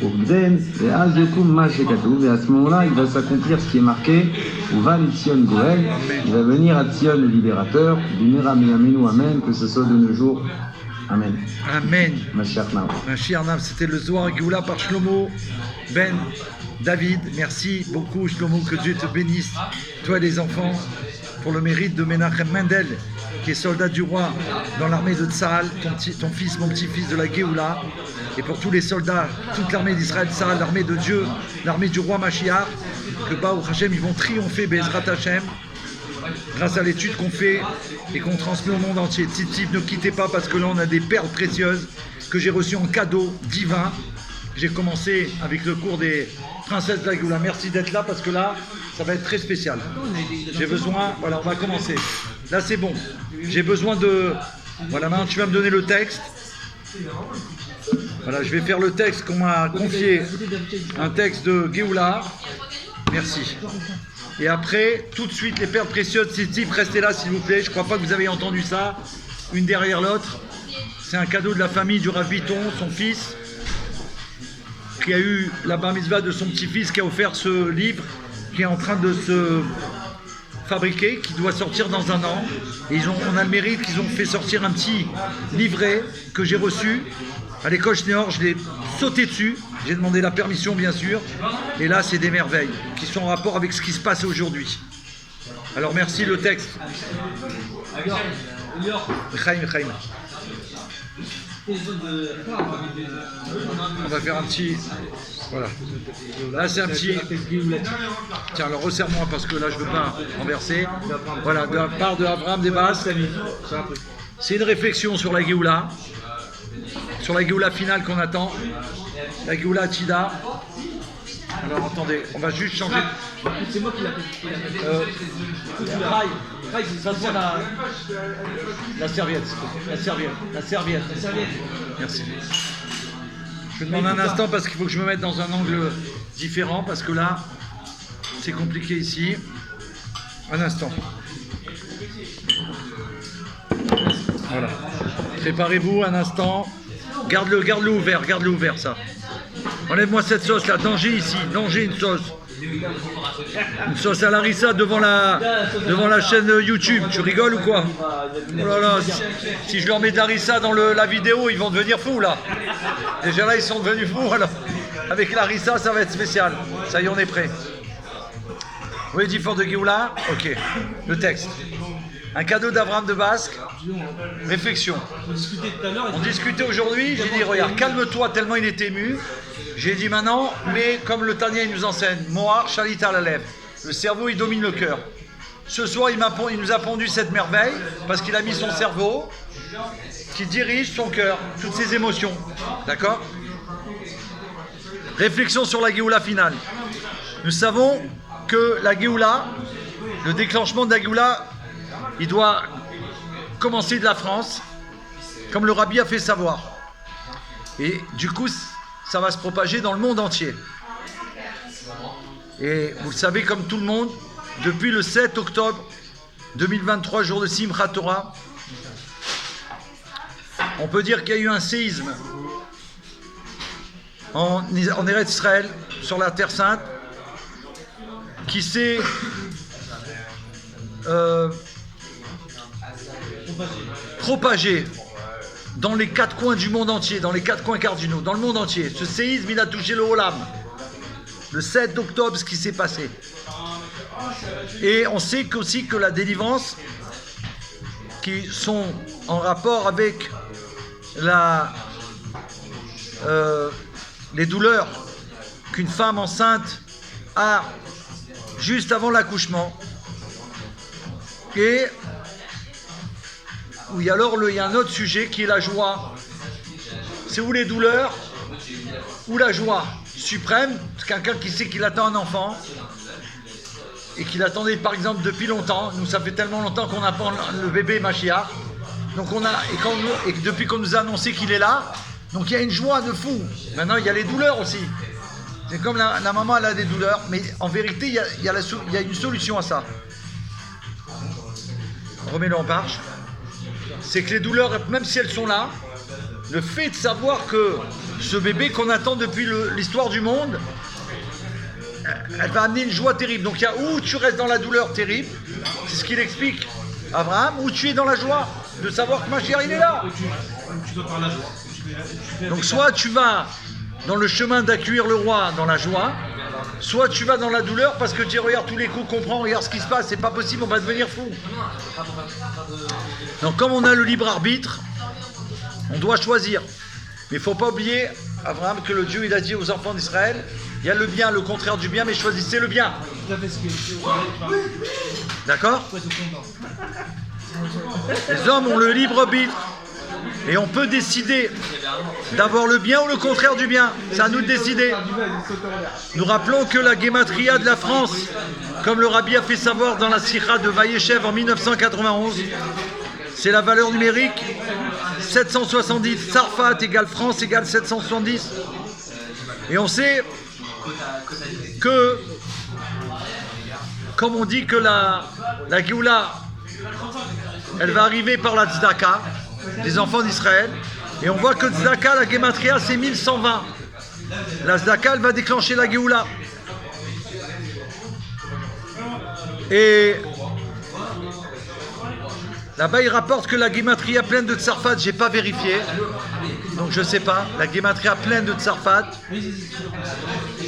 Au Gden, et Azekum Mashekatou, et à ce moment-là il va s'accomplir ce qui est marqué, ou va les Tzion Goel, il va venir à Tzion le libérateur, Bimera Miamenu Amen, que ce soit de nos jours. Amen. Amen. Mashiach Nav. Mashiach Nav, c'était le Zohar Géoula par Shlomo Ben David. Merci beaucoup Shlomo, que Dieu te bénisse, toi et les enfants, pour le mérite de Menachem Mendel, qui est soldat du roi dans l'armée de Tsahal, ton fils, mon petit-fils de la Géoula, et pour tous les soldats, toute l'armée d'Israël, Tsahal, l'armée de Dieu, l'armée du roi Mashiach, que Baruch Hashem, ils vont triompher, Bezrat Hashem, grâce à l'étude qu'on fait et qu'on transmet au monde entier. Tzitzit, ne quittez pas parce que là on a des perles précieuses que j'ai reçues en cadeau divin. J'ai commencé avec le cours des princesses de la Géoula. Merci d'être là parce que là, ça va être très spécial. J'ai besoin, voilà, on va commencer. Là c'est bon. J'ai besoin de... Voilà, maintenant tu vas me donner le texte. Voilà, je vais faire le texte qu'on m'a confié. Un texte de Géoula. Merci. Et après, tout de suite, les perles précieuses, Tzitzit, restez là s'il vous plaît. Je ne crois pas que vous avez entendu ça, une derrière l'autre. C'est un cadeau de la famille du Rav Biton, son fils, qui a eu la bar mitzvah de son petit-fils, qui a offert ce livre, qui est en train de se fabriqué, qui doit sortir dans un an. Et on a le mérite qu'ils ont fait sortir un petit livret que j'ai reçu. À l'école Schneor, je l'ai sauté dessus. J'ai demandé la permission, bien sûr. Et là, c'est des merveilles qui sont en rapport avec ce qui se passe aujourd'hui. Alors, merci le texte. Chaim. On va faire un petit... Voilà. Là, c'est un petit... Tiens, alors resserre-moi parce que là, je ne veux pas renverser. Voilà, de la part de Abraham Desbasques. C'est une réflexion sur la Géoula. Sur la Géoula finale qu'on attend. La Géoula Atida. Alors, attendez, on va juste changer... C'est moi qui l'ai fait. Ça sent la serviette. La serviette. Merci. Je demande un instant parce qu'il faut que je me mette dans un angle différent parce que là, c'est compliqué ici. Un instant. Voilà. Préparez-vous un instant. Garde-le ouvert ça. Enlève-moi cette sauce là, danger ici, danger une sauce. Une sauce à Larissa devant la chaîne YouTube, tu rigoles ou quoi? Oh là là, si je leur mets Larissa dans la vidéo, ils vont devenir fous là. Déjà là, ils sont devenus fous alors. Avec Larissa, ça va être spécial. Ça y est, on est prêt. Oui, dit fort de Géoula. Ok, le texte. Un cadeau d'Abraham Desbasques. Réflexion. On discutait aujourd'hui, j'ai dit, regarde, calme-toi tellement il est ému. J'ai dit maintenant, mais comme le Tania il nous enseigne, Moar, Shalita la lèvre. Le cerveau, il domine le cœur. Ce soir, il nous a pondu cette merveille, parce qu'il a mis son cerveau, qui dirige son cœur, toutes ses émotions. D'accord? Réflexion sur la Géoula finale. Nous savons que la Géoula, le déclenchement de la Géoula, il doit commencer de la France, comme le Rabbi a fait savoir. Et du coup, ça va se propager dans le monde entier. Et vous le savez, comme tout le monde, depuis le 7 octobre 2023, jour de Simchat Torah, on peut dire qu'il y a eu un séisme en Eretz Israël, sur la Terre Sainte, qui s'est propagé dans les quatre coins du monde entier, dans les quatre coins cardinaux, dans le monde entier. Ce séisme, il a touché le Olam. Le 7 octobre, ce qui s'est passé. Et on sait aussi que la délivrance, qui sont en rapport avec les douleurs qu'une femme enceinte a juste avant l'accouchement, et oui, alors il y a un autre sujet qui est la joie. C'est où les douleurs ou la joie suprême. Quelqu'un qui sait qu'il attend un enfant et qu'il attendait par exemple depuis longtemps. Nous, ça fait tellement longtemps qu'on attend le bébé Mashiach. Donc depuis qu'on nous a annoncé qu'il est là, donc il y a une joie de fou. Maintenant, il y a les douleurs aussi. C'est comme la maman, elle a des douleurs, mais en vérité, il y a une solution à ça. Remets-le en marche. C'est que les douleurs, même si elles sont là, le fait de savoir que ce bébé qu'on attend depuis l'histoire du monde, elle va amener une joie terrible. Donc il y a où tu restes dans la douleur terrible, c'est ce qu'il explique Abraham, ou tu es dans la joie de savoir que Mashiach il est là. Tu dois par la joie. Donc soit tu vas dans le chemin d'accueillir le roi dans la joie, soit tu vas dans la douleur parce que tu regardes tous les coups qu'on prend, regarde ce qui se passe, c'est pas possible, on va devenir fou. Donc comme on a le libre arbitre, on doit choisir. Mais il ne faut pas oublier, Abraham, que le Dieu il a dit aux enfants d'Israël, il y a le bien, le contraire du bien, mais choisissez le bien. D'accord? Les hommes ont le libre arbitre. Et on peut décider d'avoir le bien ou le contraire du bien. C'est à nous de décider. Nous rappelons que la Gématria de la France, comme le Rabbi a fait savoir dans la Sikha de Vayeshev en 1991, c'est la valeur numérique 770. Sarfat égale France égale 770. Et on sait que, comme on dit que la Géoula, elle va arriver par la Tzedaka, des enfants d'Israël, et on voit que Tzedaka, la Gématria, c'est 1120. La Tzedaka, elle va déclencher la Géoula. Et Là-bas, il rapporte que la guématria pleine de Tsarfat, j'ai pas vérifié, donc je sais pas. La guématria pleine de Tsarfat,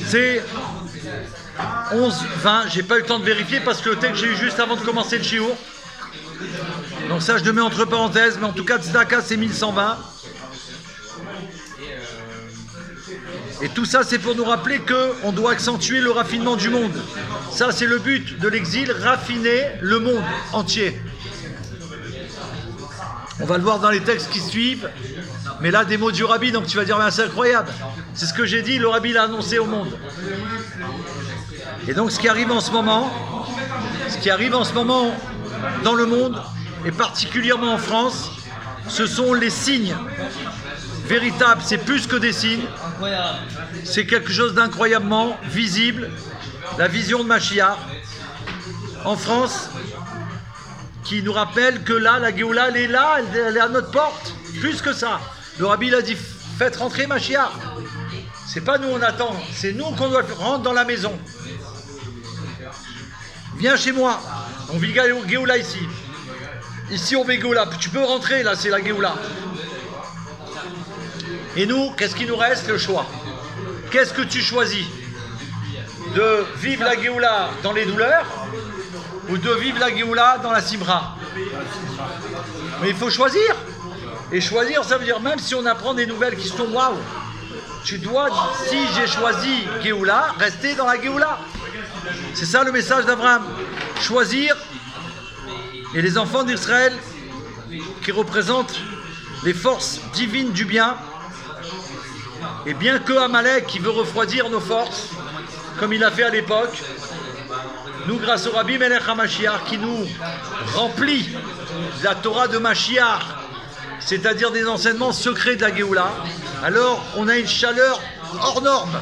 c'est 11, 20. J'ai pas eu le temps de vérifier parce que le texte j'ai eu juste avant de commencer le shiur. Donc ça, je le mets entre parenthèses, mais en tout cas, Tzedaka, c'est 1120. Et tout ça, c'est pour nous rappeler qu'on doit accentuer le raffinement du monde. Ça, c'est le but de l'exil, raffiner le monde entier. On va le voir dans les textes qui suivent. Mais là, des mots du Rabbi, donc tu vas dire, ben, c'est incroyable. C'est ce que j'ai dit, le Rabbi l'a annoncé au monde. Et donc, ce qui arrive en ce moment dans le monde, et particulièrement en France, ce sont les signes véritables. C'est plus que des signes. C'est quelque chose d'incroyablement visible. La vision de Mashiach en France, qui nous rappelle que là, la Géoula, elle est là, elle est à notre porte. Plus que ça. Le Rabbi l'a dit, faites rentrer Mashiach. C'est pas nous on attend, c'est nous qu'on doit rentrer dans la maison. Viens chez moi. On vit Géoula ici. Ici on vit Géoula. Tu peux rentrer, là c'est la Géoula. Et nous, qu'est-ce qu'il nous reste? Le choix. Qu'est-ce que tu choisis? De vivre la Géoula dans les douleurs ou de vivre la Géoula dans la Simra? Mais il faut choisir. Et choisir, ça veut dire même si on apprend des nouvelles qui sont waouh, tu dois, si j'ai choisi Géoula, rester dans la Géoula. C'est ça le message d'Abraham. Choisir. Et les enfants d'Israël qui représentent les forces divines du bien. Et bien que Amalek qui veut refroidir nos forces, comme il a fait à l'époque, nous, grâce au Rabbi Melech HaMashiach, qui nous remplit de la Torah de Mashiach, c'est-à-dire des enseignements secrets de la Géoula, alors on a une chaleur hors norme.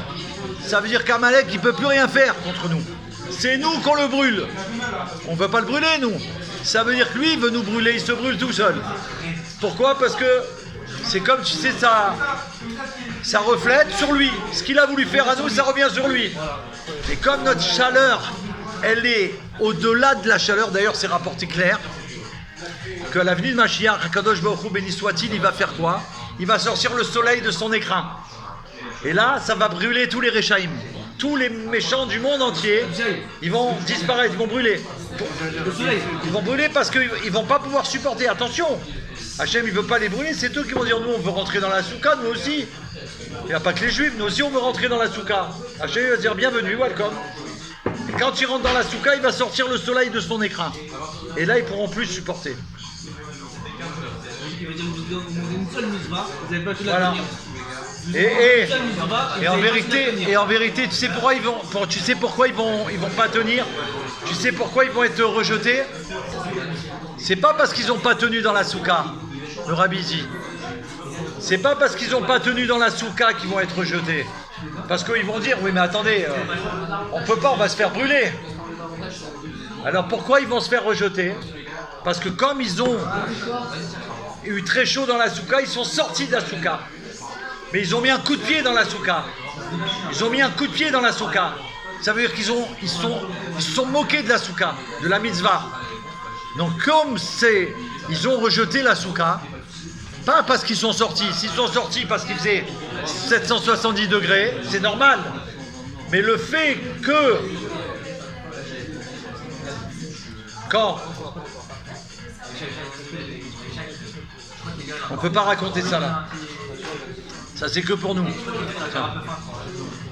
Ça veut dire qu'Amalek, il ne peut plus rien faire contre nous. C'est nous qu'on le brûle. On ne veut pas le brûler, nous. Ça veut dire que lui, il veut nous brûler, il se brûle tout seul. Pourquoi? Parce que c'est comme, tu sais, ça reflète sur lui. Ce qu'il a voulu faire à nous, ça revient sur lui. Et comme notre chaleur, elle est au-delà de la chaleur, d'ailleurs c'est rapporté clair, qu'à la venue de Mashiach, Akadosh Baruch Hu, béni soit-il, il va faire quoi? Il va sortir le soleil de son écrin. Et là, ça va brûler tous les Réchaïm. Tous les méchants du monde entier, ils vont disparaître, ils vont brûler. Ils vont brûler parce qu'ils ne vont pas pouvoir supporter. Attention, Hachem, il ne veut pas les brûler, c'est eux qui vont dire, nous on veut rentrer dans la soukha, nous aussi. Il n'y a pas que les juifs, nous aussi on veut rentrer dans la soukha. Hachem va dire, bienvenue, welcome. Et quand il rentre dans la soukha, il va sortir le soleil de son écrin. Et là, ils ne pourront plus supporter. Voilà. Et en vérité, tu sais pourquoi ils vont pas tenir. Tu sais pourquoi ils vont être rejetés. C'est pas parce qu'ils n'ont pas tenu dans la soukha, le Rabbi dit. C'est pas parce qu'ils n'ont pas tenu dans la soukha qu'ils vont être rejetés. Parce qu'ils vont dire, oui mais attendez, on peut pas, on va se faire brûler. Alors pourquoi ils vont se faire rejeter? Parce que comme ils ont eu très chaud dans la soukha, ils sont sortis de la soukha. Mais ils ont mis un coup de pied dans la soukha. Ils ont mis un coup de pied dans la soukha. Ça veut dire qu'ils se sont moqués de la soukha, de la mitzvah. Donc comme ils ont rejeté la soukha, pas parce qu'ils sont sortis. S'ils sont sortis parce qu'il faisait 770 degrés, c'est normal. Mais le fait que quand on ne peut pas raconter ça là. Ça c'est que pour nous.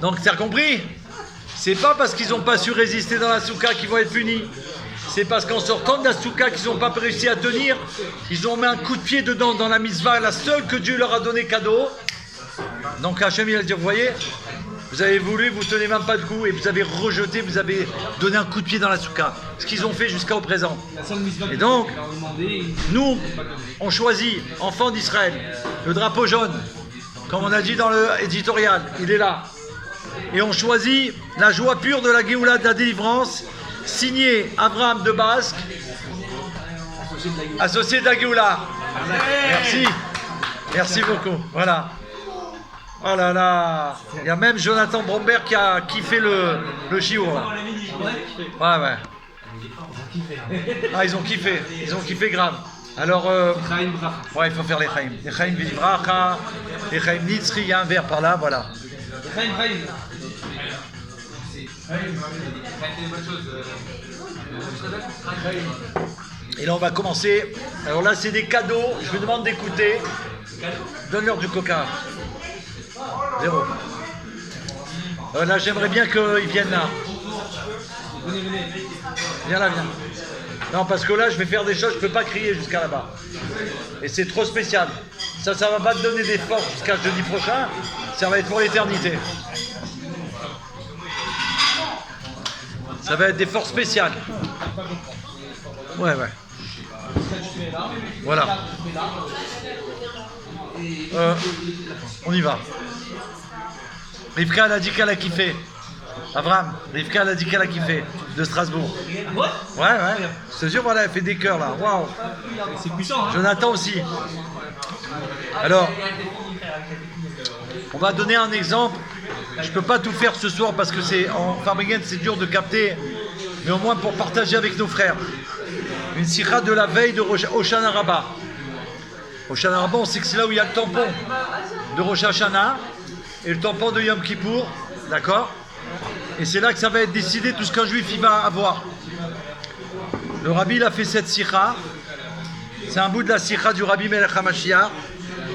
Donc tu as compris? C'est pas parce qu'ils n'ont pas su résister dans la soukha qu'ils vont être punis. C'est parce qu'en sortant de la soukha qu'ils n'ont pas réussi à tenir, ils ont mis un coup de pied dedans dans la mitzvah, la seule que Dieu leur a donné cadeau. Donc Hachem il a dit, vous voyez, vous avez voulu, vous tenez même pas de coup et vous avez rejeté, vous avez donné un coup de pied dans la soukha. Ce qu'ils ont fait jusqu'à au présent. Et donc, nous, on choisit, enfants d'Israël, le drapeau jaune, comme on a dit dans le éditorial, il est là. Et on choisit la joie pure de la Géoula de la délivrance, signé Abraham de Basque, associé de la Géoula. Merci. Merci beaucoup. Voilà. Oh là là. Il y a même Jonathan Bromberg qui a kiffé le shiur. Ouais, ouais. Ah, ils ont kiffé grave. Alors, ouais, il faut faire les chaim. Les chaim vivracha, les chaim nitzri, il y a un verre par là, voilà. Et là, on va commencer. Alors là, c'est des cadeaux. Je vous demande d'écouter. Donne-leur du coca. 0. Là, j'aimerais bien qu'ils viennent là. Viens là, viens. Non, parce que là, je vais faire des choses, je peux pas crier jusqu'à là-bas. Et c'est trop spécial. Ça va pas te donner des forces jusqu'à jeudi prochain. Ça va être pour l'éternité. Ça va être des forces spéciales. Ouais. Voilà. On y va. Rivka, elle a dit qu'elle a kiffé. Abraham, Rivka, elle a dit qu'elle a kiffé de Strasbourg. Ouais. Je te jure, voilà, elle fait des cœurs là. Waouh. C'est puissant, hein. Jonathan aussi. Alors, on va donner un exemple. Je peux pas tout faire ce soir parce que c'est en Farbrengen, c'est dur de capter, mais au moins pour partager avec nos frères. Une sikha de la veille de Hoshana Rabbah. Hoshana Rabbah, on sait que c'est là où il y a le tampon de Rosh Hashanah et le tampon de Yom Kippour, d'accord? Et c'est là que ça va être décidé tout ce qu'un juif il va avoir. Le rabbi il a fait cette sikha. C'est un bout de la sikha du rabbi Melech HaMashiach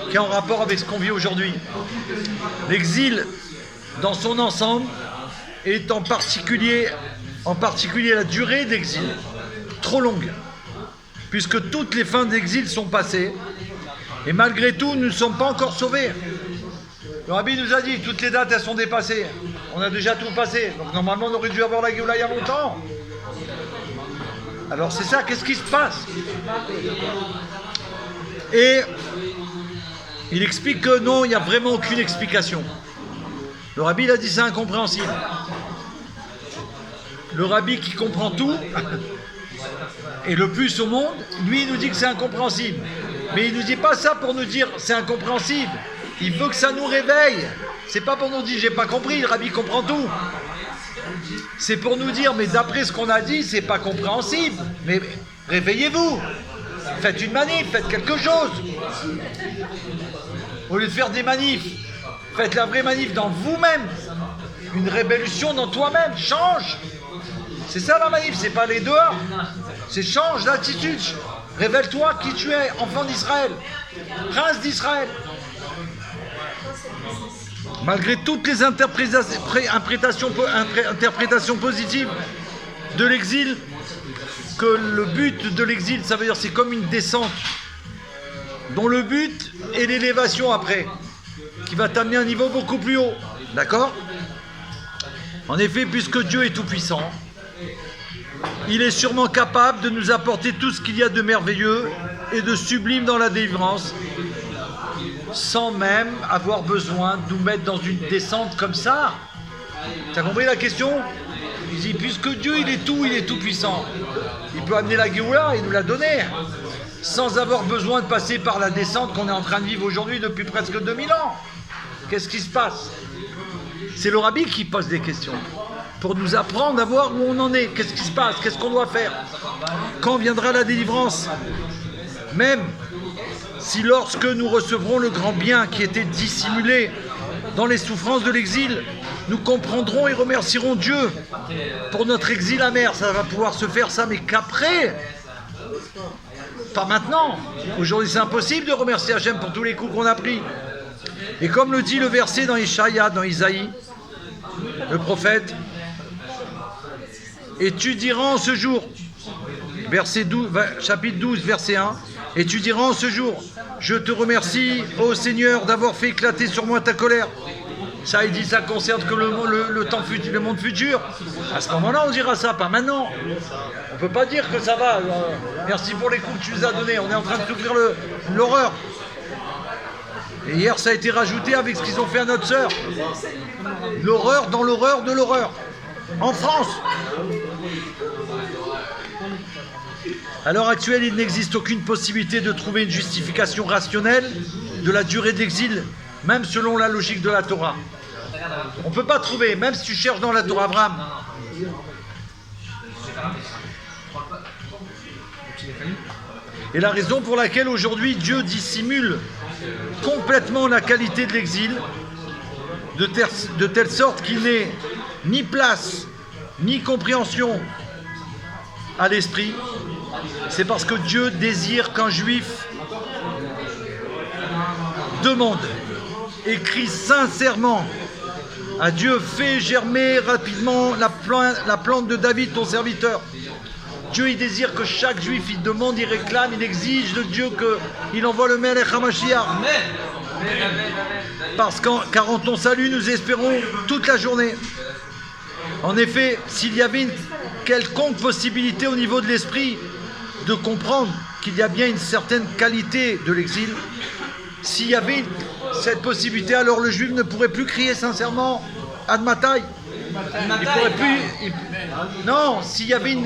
qui est en rapport avec ce qu'on vit aujourd'hui. L'exil dans son ensemble est en particulier la durée d'exil trop longue, puisque toutes les fins d'exil sont passées et malgré tout nous ne sommes pas encore sauvés. Le rabbi nous a dit toutes les dates elles sont dépassées, on a déjà tout passé, donc normalement on aurait dû avoir la Géoula il y a longtemps. Alors c'est ça, qu'est-ce qui se passe? Et il explique que non, il n'y a vraiment aucune explication. Le rabbi il a dit c'est incompréhensible. Le rabbi qui comprend tout et le plus au monde, lui il nous dit que c'est incompréhensible. Mais il ne nous dit pas ça pour nous dire c'est incompréhensible. Il veut que ça nous réveille. C'est pas pour nous dire j'ai pas compris, le rabbi comprend tout. C'est pour nous dire mais d'après ce qu'on a dit, c'est pas compréhensible. Mais réveillez-vous. Faites une manif, faites quelque chose. Au lieu de faire des manifs, faites la vraie manif dans vous-même. Une révolution dans toi-même. Change. C'est ça la manif, c'est pas les dehors. C'est change d'attitude. Révèle-toi qui tu es, enfant d'Israël, prince d'Israël. Malgré toutes les interprétations positives de l'exil, que le but de l'exil, ça veut dire c'est comme une descente, dont le but est l'élévation après, qui va t'amener à un niveau beaucoup plus haut. D'accord ? En effet, puisque Dieu est tout-puissant, il est sûrement capable de nous apporter tout ce qu'il y a de merveilleux et de sublime dans la délivrance, sans même avoir besoin de nous mettre dans une descente comme ça. Tu as compris la question ? Il dit, puisque Dieu il est tout puissant, il peut amener la Géoula et nous la donner, sans avoir besoin de passer par la descente qu'on est en train de vivre aujourd'hui depuis presque 2000 ans. Qu'est-ce qui se passe ? C'est le rabbi qui pose des questions, pour nous apprendre à voir où on en est, qu'est-ce qui se passe, qu'est-ce qu'on doit faire, quand viendra la délivrance. Même si lorsque nous recevrons le grand bien qui était dissimulé dans les souffrances de l'exil, nous comprendrons et remercierons Dieu pour notre exil amer. Ça va pouvoir se faire ça, mais qu'après, pas maintenant. Aujourd'hui c'est impossible de remercier Hachem pour tous les coups qu'on a pris. Et comme le dit le verset dans Ishaïa, dans Isaïe, le prophète, et tu diras en ce jour, verset 12, chapitre 12, verset 1, et tu diras en ce jour, je te remercie, ô Seigneur, d'avoir fait éclater sur moi ta colère. Ça, il dit, ça concerne que le temps futur, le monde futur. À ce moment-là, on dira ça, pas maintenant. On ne peut pas dire que ça va. Merci pour les coups que tu nous as donnés. On est en train de souffrir l'horreur. Et hier, ça a été rajouté avec ce qu'ils ont fait à notre sœur. L'horreur dans l'horreur de l'horreur. En France. À l'heure actuelle, il n'existe aucune possibilité de trouver une justification rationnelle de la durée d'exil, même selon la logique de la Torah. On ne peut pas trouver, même si tu cherches dans la Torah, Abraham. Et la raison pour laquelle aujourd'hui Dieu dissimule complètement la qualité de l'exil, de telle sorte qu'il n'ait ni place, ni compréhension à l'esprit, c'est parce que Dieu désire qu'un juif demande, écrit sincèrement à Dieu, fais germer rapidement la plante de David, ton serviteur. Dieu, il désire que chaque juif, il demande, il réclame, il exige de Dieu qu'il envoie le Melech HaMashiach. Car en ton salut, nous espérons toute la journée. En effet, s'il y avait une quelconque possibilité au niveau de l'esprit de comprendre qu'il y a bien une certaine qualité de l'exil, s'il y avait cette possibilité, alors le juif ne pourrait plus crier sincèrement Admatai. Il pourrait plus. Non, s'il y avait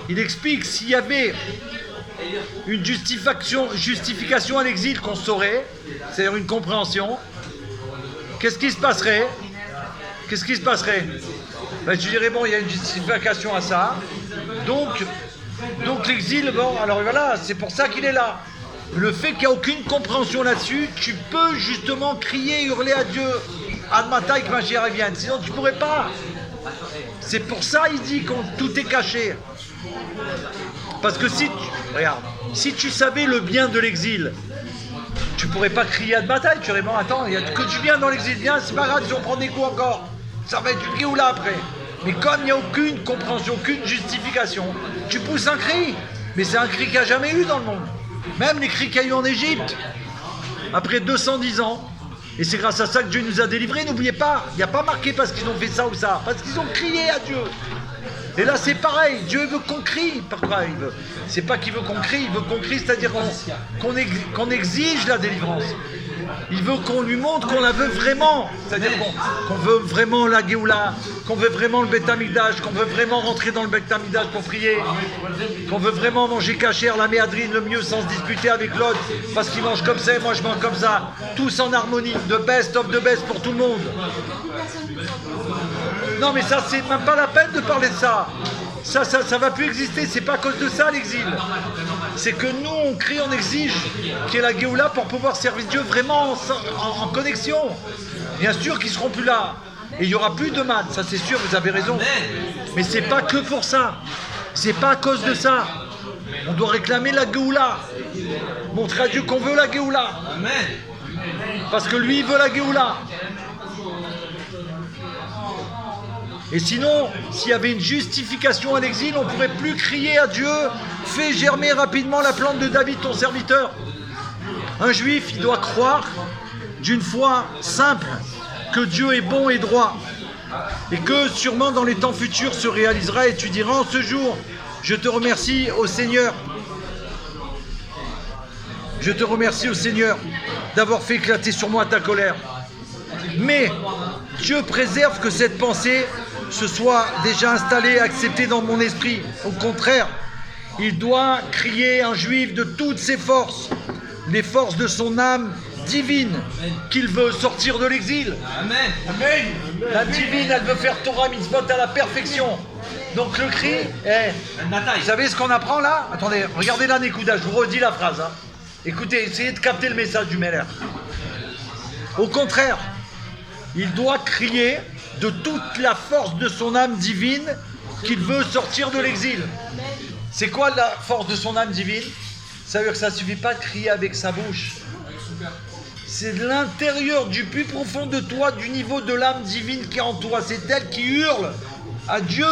il explique, s'il y avait une justification à l'exil qu'on saurait, c'est-à-dire une compréhension, qu'est-ce qui se passerait? Ben, je dirais, bon, il y a une justification à ça. Donc l'exil, bon, alors voilà, c'est pour ça qu'il est là. Le fait qu'il n'y a aucune compréhension là-dessus, tu peux justement crier, hurler à Dieu, Admatai que Mashiach revienne, sinon tu ne pourrais pas. C'est pour ça il dit que tout est caché. Parce que si tu savais le bien de l'exil, tu ne pourrais pas crier Admatai, tu dirais, bon attends, il n'y a que du bien dans l'exil, viens, c'est pas grave, si on prend des coups encore, ça va être une Géoula après. Mais comme il n'y a aucune compréhension, aucune justification, tu pousses un cri, mais c'est un cri qu'il n'y a jamais eu dans le monde. Même les cris qu'il y a eu en Égypte, après 210 ans, et c'est grâce à ça que Dieu nous a délivrés, n'oubliez pas, il n'y a pas marqué parce qu'ils ont fait ça ou ça, parce qu'ils ont crié à Dieu. Et là c'est pareil, Dieu veut qu'on crie. Pourquoi il veut? C'est pas qu'il veut qu'on crie, il veut qu'on crie, c'est-à-dire qu'on exige la délivrance. Il veut qu'on lui montre qu'on la veut vraiment, c'est-à-dire qu'on veut vraiment la Géoula, qu'on veut vraiment le Beth Amikdash, qu'on veut vraiment rentrer dans le Beth Amikdash pour prier, qu'on veut vraiment manger kasher, la méadrine le mieux sans se disputer avec l'autre, parce qu'il mange comme ça et moi je mange comme ça, tous en harmonie, de best of the best pour tout le monde. Non mais ça c'est même pas la peine de parler de ça. Ça va plus exister, c'est pas à cause de ça l'exil. C'est que nous on crie, on exige qu'il y ait la Géoula pour pouvoir servir Dieu vraiment en connexion. Bien sûr qu'ils seront plus là. Et il n'y aura plus de maths, ça c'est sûr, vous avez raison. Mais c'est pas que pour ça. C'est pas à cause de ça. On doit réclamer la Géoula. Montrer à Dieu qu'on veut la Géoula. Parce que lui il veut la Géoula. Et sinon, s'il y avait une justification à l'exil, on ne pourrait plus crier à Dieu « Fais germer rapidement la plante de David, ton serviteur ». Un juif, il doit croire d'une foi simple que Dieu est bon et droit et que sûrement dans les temps futurs se réalisera et tu diras en ce jour « Je te remercie au Seigneur. Je te remercie au Seigneur d'avoir fait éclater sur moi ta colère. » Mais Dieu préserve que cette pensée se soit déjà installée et acceptée dans mon esprit. Au contraire, il doit crier un juif de toutes ses forces, les forces de son âme divine, qu'il veut sortir de l'exil. Amen. La divine, elle veut faire Torah mitzvot à la perfection. Donc le cri, vous savez ce qu'on apprend là? Attendez, regardez là, Nekuda, je vous redis la phrase. Hein. Écoutez, essayez de capter le message du Meller. Au contraire, il doit crier de toute la force de son âme divine qu'il veut sortir de l'exil. C'est quoi la force de son âme divine? Ça veut dire que ça ne suffit pas de crier avec sa bouche. C'est de l'intérieur, du plus profond de toi, du niveau de l'âme divine qui est en toi. C'est elle qui hurle à Dieu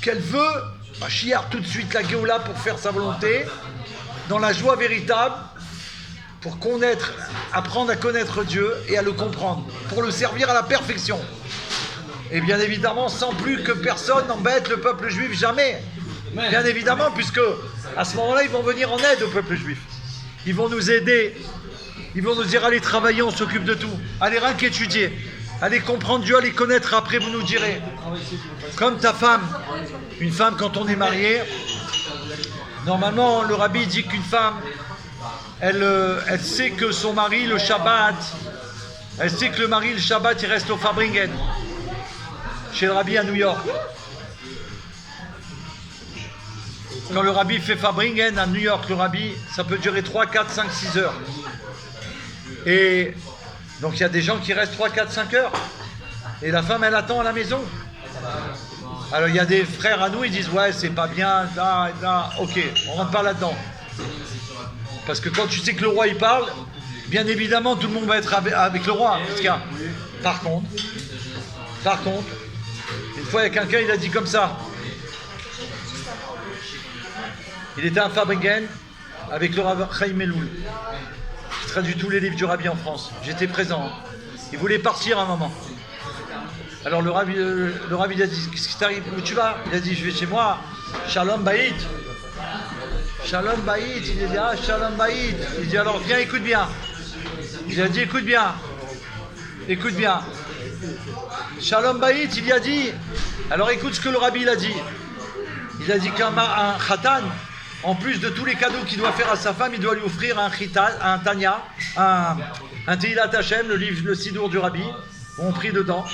qu'elle veut Mashiach tout de suite la Géoula pour faire sa volonté, dans la joie véritable, pour apprendre à connaître Dieu et à le comprendre, pour le servir à la perfection. Et bien évidemment, sans plus que personne n'embête le peuple juif, jamais. Bien évidemment, puisque à ce moment-là, ils vont venir en aide au peuple juif. Ils vont nous aider. Ils vont nous dire, allez travailler, on s'occupe de tout. Allez rien qu'étudier. Allez comprendre Dieu, allez connaître, après vous nous direz. Comme ta femme. Une femme, quand on est marié, normalement, le rabbi dit qu'une femme, elle sait que son mari, le Shabbat, elle sait que le mari, le Shabbat, il reste au Farbringen, chez le rabbi à New York. Quand le rabbi fait Farbringen à New York, le rabbi, ça peut durer 3, 4, 5, 6 heures. Et donc il y a des gens qui restent 3, 4, 5 heures. Et la femme, elle attend à la maison. Alors il y a des frères à nous, ils disent ouais, c'est pas bien, là, ok, on rentre pas là-dedans. Parce que quand tu sais que le roi il parle, bien évidemment tout le monde va être avec le roi. Parce que, par contre, une fois il y a quelqu'un, il a dit comme ça. Il était à Farbringen avec le Rav Chaim Elul, qui traduit tous les livres du Rabbi en France. J'étais présent. Il voulait partir un moment. Alors le Rabbi il a dit, qu'est-ce qui t'arrive? Où tu vas? Il a dit, je vais chez moi. Shalom Bayit. Shalom Bayit. Il a dit, ah Shalom Bayit. Il dit, alors viens, écoute bien. Il a dit, écoute bien. Écoute bien. Shalom Bayit, il y a dit. Alors écoute ce que le Rabbi il a dit. Il a dit qu'un khatan, en plus de tous les cadeaux qu'il doit faire à sa femme, il doit lui offrir un Tanya, un Tehillat Hashem, le livre, le Sidour du Rabbi, où on prie dedans.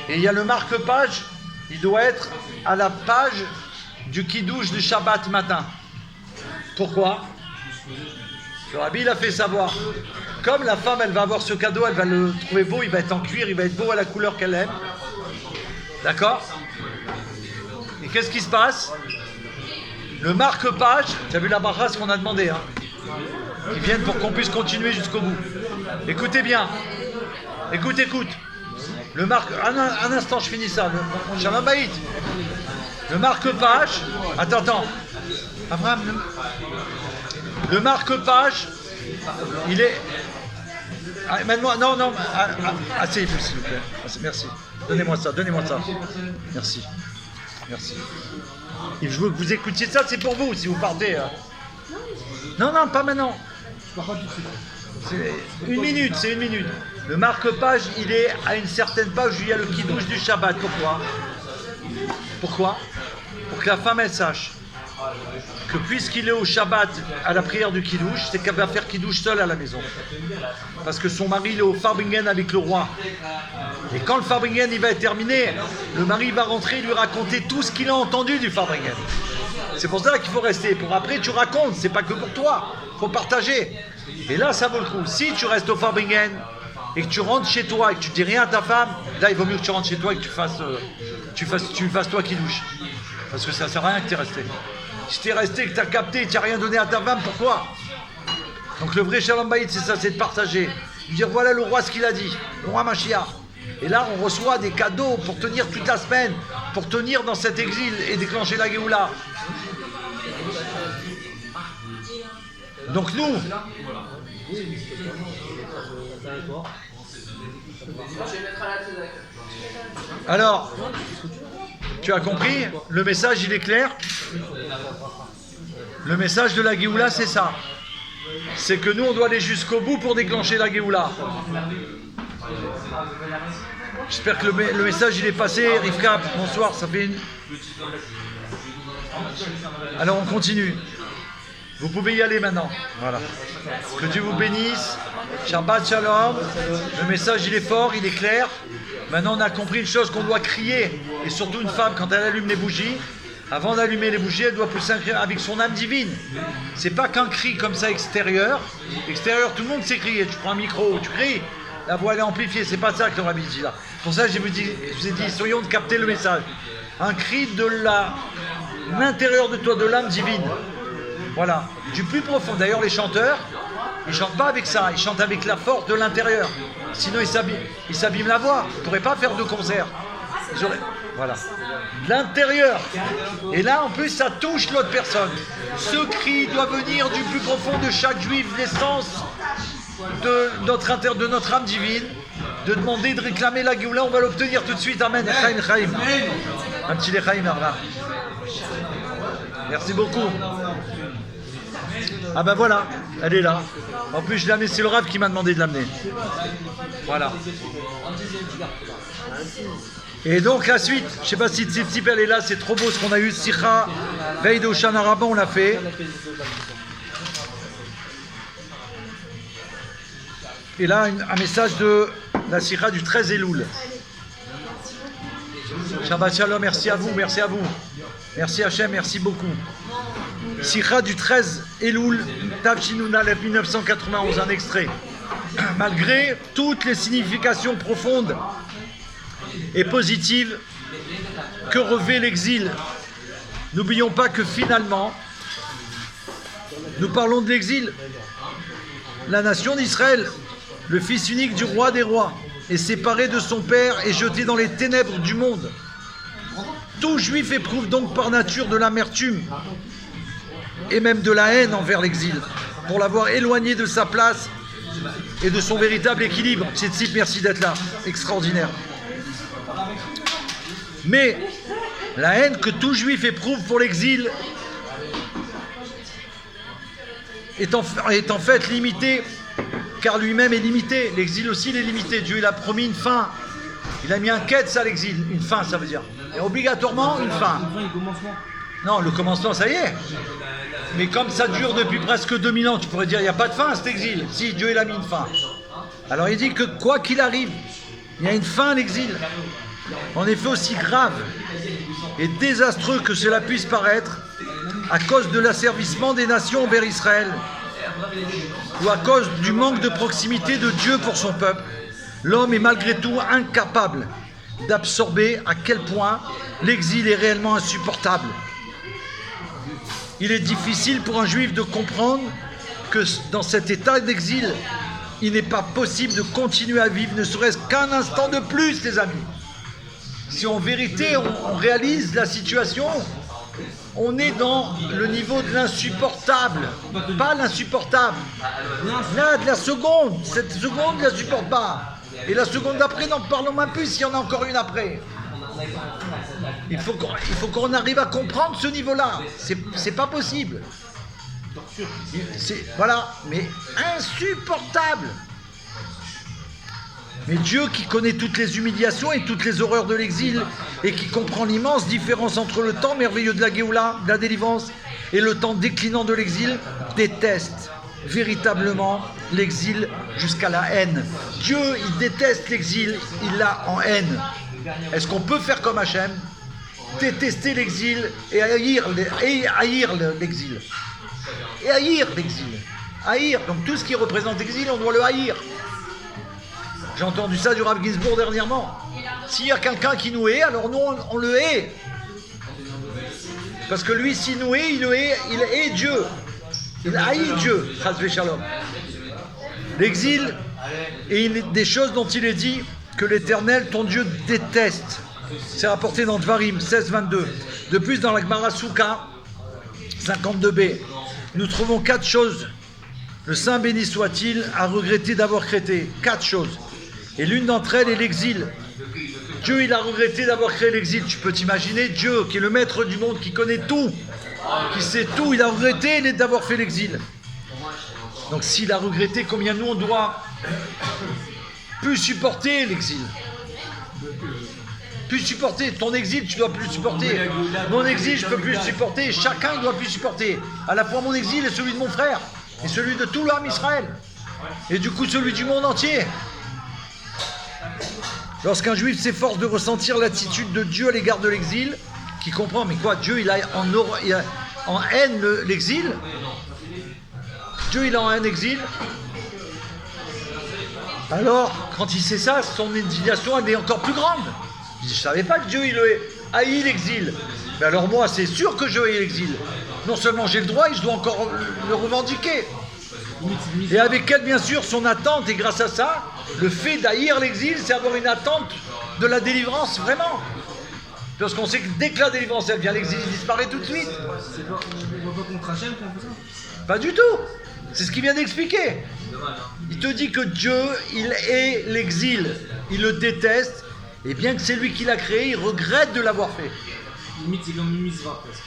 Et il y a le marque-page, il doit être à la page du Kiddush du Shabbat matin. Pourquoi? Le Rabbi il a fait savoir. Comme la femme, elle va avoir ce cadeau, elle va le trouver beau, il va être en cuir, il va être beau à la couleur qu'elle aime. D'accord? Et qu'est-ce qui se passe? Le marque-page, tu as vu la bracha, ce qu'on a demandé, hein, qui viennent pour qu'on puisse continuer jusqu'au bout. Écoutez bien. Écoute. Le marque... Un instant, je finis ça. Le Shalom Bayit. Le marque-page... Attends. Abraham, le marque-page, il est... Maintenant, non. Asseyez-vous, s'il vous plaît. Merci. Donnez-moi ça. Merci. Et je veux que vous écoutiez ça, c'est pour vous, si vous partez. Non, pas maintenant. C'est une minute. Le marque-page, il est à une certaine page où il y a le kiddush du Shabbat. Pourquoi? Pour que la femme, elle sache que puisqu'il est au Shabbat à la prière du kiddush, c'est qu'elle va faire kiddush seule à la maison. Parce que son mari, il est au Farbringen avec le roi. Et quand le Farbringen, il va être terminé, le mari va rentrer et lui raconter tout ce qu'il a entendu du Farbringen. C'est pour ça qu'il faut rester. Pour après, tu racontes. C'est pas que pour toi. Il faut partager. Et là, ça vaut le coup. Si tu restes au Farbringen et que tu rentres chez toi et que tu dis rien à ta femme, là, il vaut mieux que tu rentres chez toi et que tu fasses toi qui douche. Parce que ça sert à rien que tu es resté. Si tu es resté, que tu as capté et que tu n'as rien donné à ta femme, pourquoi? Donc le vrai Shalom Bayit, c'est ça, c'est de partager. De dire voilà le roi ce qu'il a dit, le roi Mashiach. Et là, on reçoit des cadeaux pour tenir toute la semaine, pour tenir dans cet exil et déclencher la Géoula. Donc nous, alors, tu as compris? Le message, il est clair. Le message de la Géoula, c'est ça. C'est que nous, on doit aller jusqu'au bout pour déclencher la Géoula. J'espère que le message, il est passé. Rivka, bonsoir, ça fait une... Alors, on continue. Vous pouvez y aller maintenant. Voilà. Que Dieu vous bénisse. Shabbat Shalom. Le message, il est fort, il est clair. Maintenant, on a compris une chose qu'on doit crier. Et surtout, une femme, quand elle allume les bougies, avant d'allumer les bougies, elle doit pousser un cri avec son âme divine. C'est pas qu'un cri comme ça extérieur. Extérieur, tout le monde sait crier. Tu prends un micro, tu cries. La voix, elle est amplifiée. C'est pas ça que le rabbi dit là. Pour ça, je vous ai dit, soyons de capter le message. Un cri de l'intérieur de toi, de l'âme divine. Voilà, du plus profond. D'ailleurs, les chanteurs, ils chantent pas avec ça, ils chantent avec la force de l'intérieur. Sinon, ils s'abîment la voix. Ils ne pourraient pas faire de concert. Voilà. L'intérieur. Et là, en plus, ça touche l'autre personne. Ce cri doit venir du plus profond de chaque juif, l'essence de notre âme divine, de demander, de réclamer la Géoula. On va l'obtenir tout de suite. Amen. Chaim. Un petit lechaim, Arva. Merci beaucoup. Ah ben voilà, elle est là. En plus, je l'ai amenée, c'est le Rav qui m'a demandé de l'amener. Voilà. Et donc la suite, je ne sais pas si Tzip elle est là, c'est trop beau ce qu'on a eu. Sikha, veille de Hoshana Rabbah, on l'a fait. Et là, un message de la Sikha du 13 Elul. Shabbat Shalom, merci à vous. Merci Hachem, merci beaucoup. Sikha du 13 Elul, Tavshinun Aleph 1991, un extrait. Malgré toutes les significations profondes et positives que revêt l'exil, n'oublions pas que finalement, nous parlons de l'exil. La nation d'Israël, le fils unique du roi des rois, est séparé de son père et jeté dans les ténèbres du monde. Tout juif éprouve donc par nature de l'amertume et même de la haine envers l'exil, pour l'avoir éloigné de sa place et de son véritable équilibre. Tzitzit, merci d'être là, extraordinaire. Mais la haine que tout juif éprouve pour l'exil est en fait limitée, car lui-même est limité. L'exil aussi, il est limité. Dieu, il a promis une fin. Il a mis un quête à l'exil. Une fin, ça veut dire. Et obligatoirement, une fin. Non, le commencement, ça y est. Mais comme ça dure depuis presque 2000 ans, tu pourrais dire, il n'y a pas de fin à cet exil. Si, Dieu, il a mis une fin. Alors, il dit que quoi qu'il arrive, il y a une fin à l'exil. En effet, aussi grave et désastreux que cela puisse paraître, à cause de l'asservissement des nations envers Israël, ou à cause du manque de proximité de Dieu pour son peuple, l'homme est malgré tout incapable d'absorber à quel point l'exil est réellement insupportable. Il est difficile pour un juif de comprendre que dans cet état d'exil, il n'est pas possible de continuer à vivre, ne serait-ce qu'un instant de plus, les amis. Si en vérité on réalise la situation, on est dans le niveau de l'insupportable, pas l'insupportable. Là, de la seconde, cette seconde, ne la supporte pas. Et la seconde d'après, n'en parlons même plus s'il y en a encore une après. Il faut qu'on arrive à comprendre ce niveau-là. C'est pas possible. Voilà, mais insupportable. Mais Dieu qui connaît toutes les humiliations et toutes les horreurs de l'exil et qui comprend l'immense différence entre le temps merveilleux de la Géoula, de la délivrance, et le temps déclinant de l'exil, déteste véritablement l'exil jusqu'à la haine. Dieu, il déteste l'exil, il l'a en haine. Est-ce qu'on peut faire comme Hachem, détester l'exil et haïr l'exil? Et haïr l'exil. Haïr, donc tout ce qui représente l'exil, on doit le haïr. J'ai entendu ça du Rav Ginsburg dernièrement. S'il y a quelqu'un qui nous hait, alors nous on le hait. Parce que lui, s'il nous hait, il hait Dieu. Il haït Dieu. Chas Shalom. L'exil est une des choses dont il est dit que l'Éternel, ton Dieu, déteste. C'est rapporté dans Dvarim 16-22. De plus, dans la Gemara Souka 52b, nous trouvons 4 choses. Le Saint béni soit-il a regretté d'avoir créé 4 choses. Et l'une d'entre elles est l'exil. Dieu, il a regretté d'avoir créé l'exil. Tu peux t'imaginer, Dieu, qui est le maître du monde, qui connaît tout, qui sait tout, il a regretté d'avoir fait l'exil. Donc s'il a regretté, combien nous on doit plus supporter l'exil? Plus supporter. Ton exil, tu dois plus supporter. Mon exil, je peux plus supporter. Chacun doit plus supporter. À la fois mon exil et celui de mon frère. Et celui de tout l'âme Israël. Et du coup, celui du monde entier. Lorsqu'un juif s'efforce de ressentir l'attitude de Dieu à l'égard de l'exil, qui comprend, mais quoi, Dieu il a en haine l'exil? Dieu il a en haine l'exil? Alors, quand il sait ça, son indignation elle est encore plus grande. Je ne savais pas que Dieu il haït l'exil. Mais alors moi, c'est sûr que je haïs l'exil. Non seulement j'ai le droit, et je dois encore le revendiquer. Et avec elle, bien sûr, son attente, et grâce à ça, le fait d'haïr l'exil, c'est avoir une attente de la délivrance, vraiment. Parce qu'on sait que dès que la délivrance, elle vient, l'exil disparaît tout de suite. On voit pas contre Hachem qu'on fait ça? Pas du tout. C'est ce qu'il vient d'expliquer. Il te dit que Dieu, il hait l'exil. Il le déteste. Et bien que c'est lui qui l'a créé, il regrette de l'avoir fait. Limite, c'est comme une mitzvah, presque.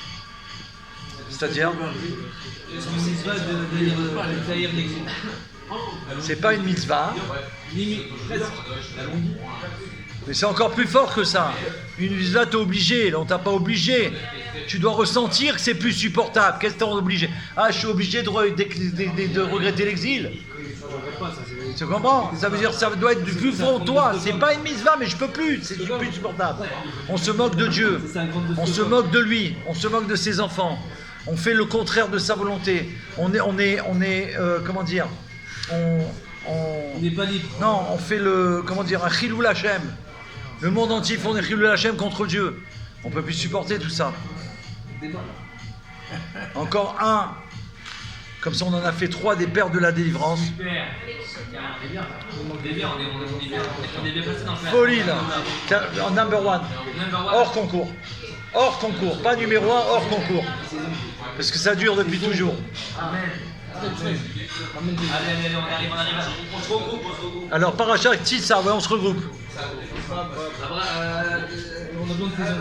C'est-à-dire, C'est une mitzvah d'haïr l'exil. c'est pas une mitzvah, Limite, presque. mais c'est encore plus fort que ça. Une mitzvah, t'es obligé, là on t'a pas obligé. Tu dois ressentir que c'est plus supportable. Qu'est-ce que t'es obligé? Ah, je suis obligé de regretter l'exil. Tu comprends? Ça veut dire que ça doit être du plus fond de toi. C'est pas une mitzvah, mais je peux plus. C'est plus supportable. On se moque de Dieu. On se moque de lui. On se moque de ses enfants. on fait le contraire de sa volonté. Comment dire, On n'est pas libre. non, on fait un Chilul Hashem. Le monde entier font des Chilul Hashem contre Dieu. On peut plus supporter tout ça. Encore un. Comme ça, on en a fait 3 des pères de la délivrance. On est bien passé dans le faire. Folie là. En number 1. Hors concours. Hors concours. Pas numéro 1, hors concours. Parce que ça dure depuis toujours. Allez, on arrive. On se regroupe. Alors, Paracha Tissa, ouais, on se regroupe. On a besoin de tes hommes.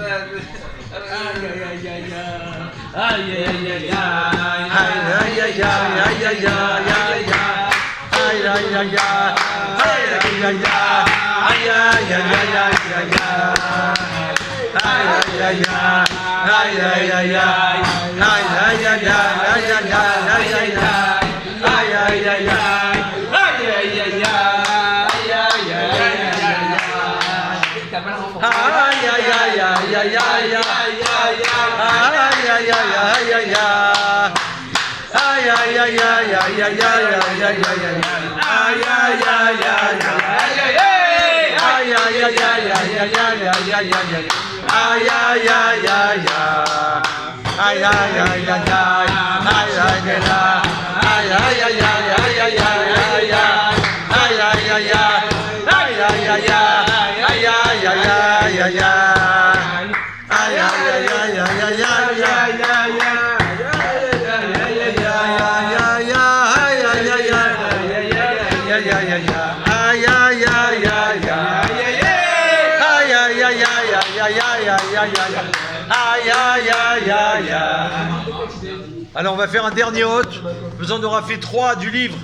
Alors on va faire un dernier hôte. Vous en aura fait 3 du livre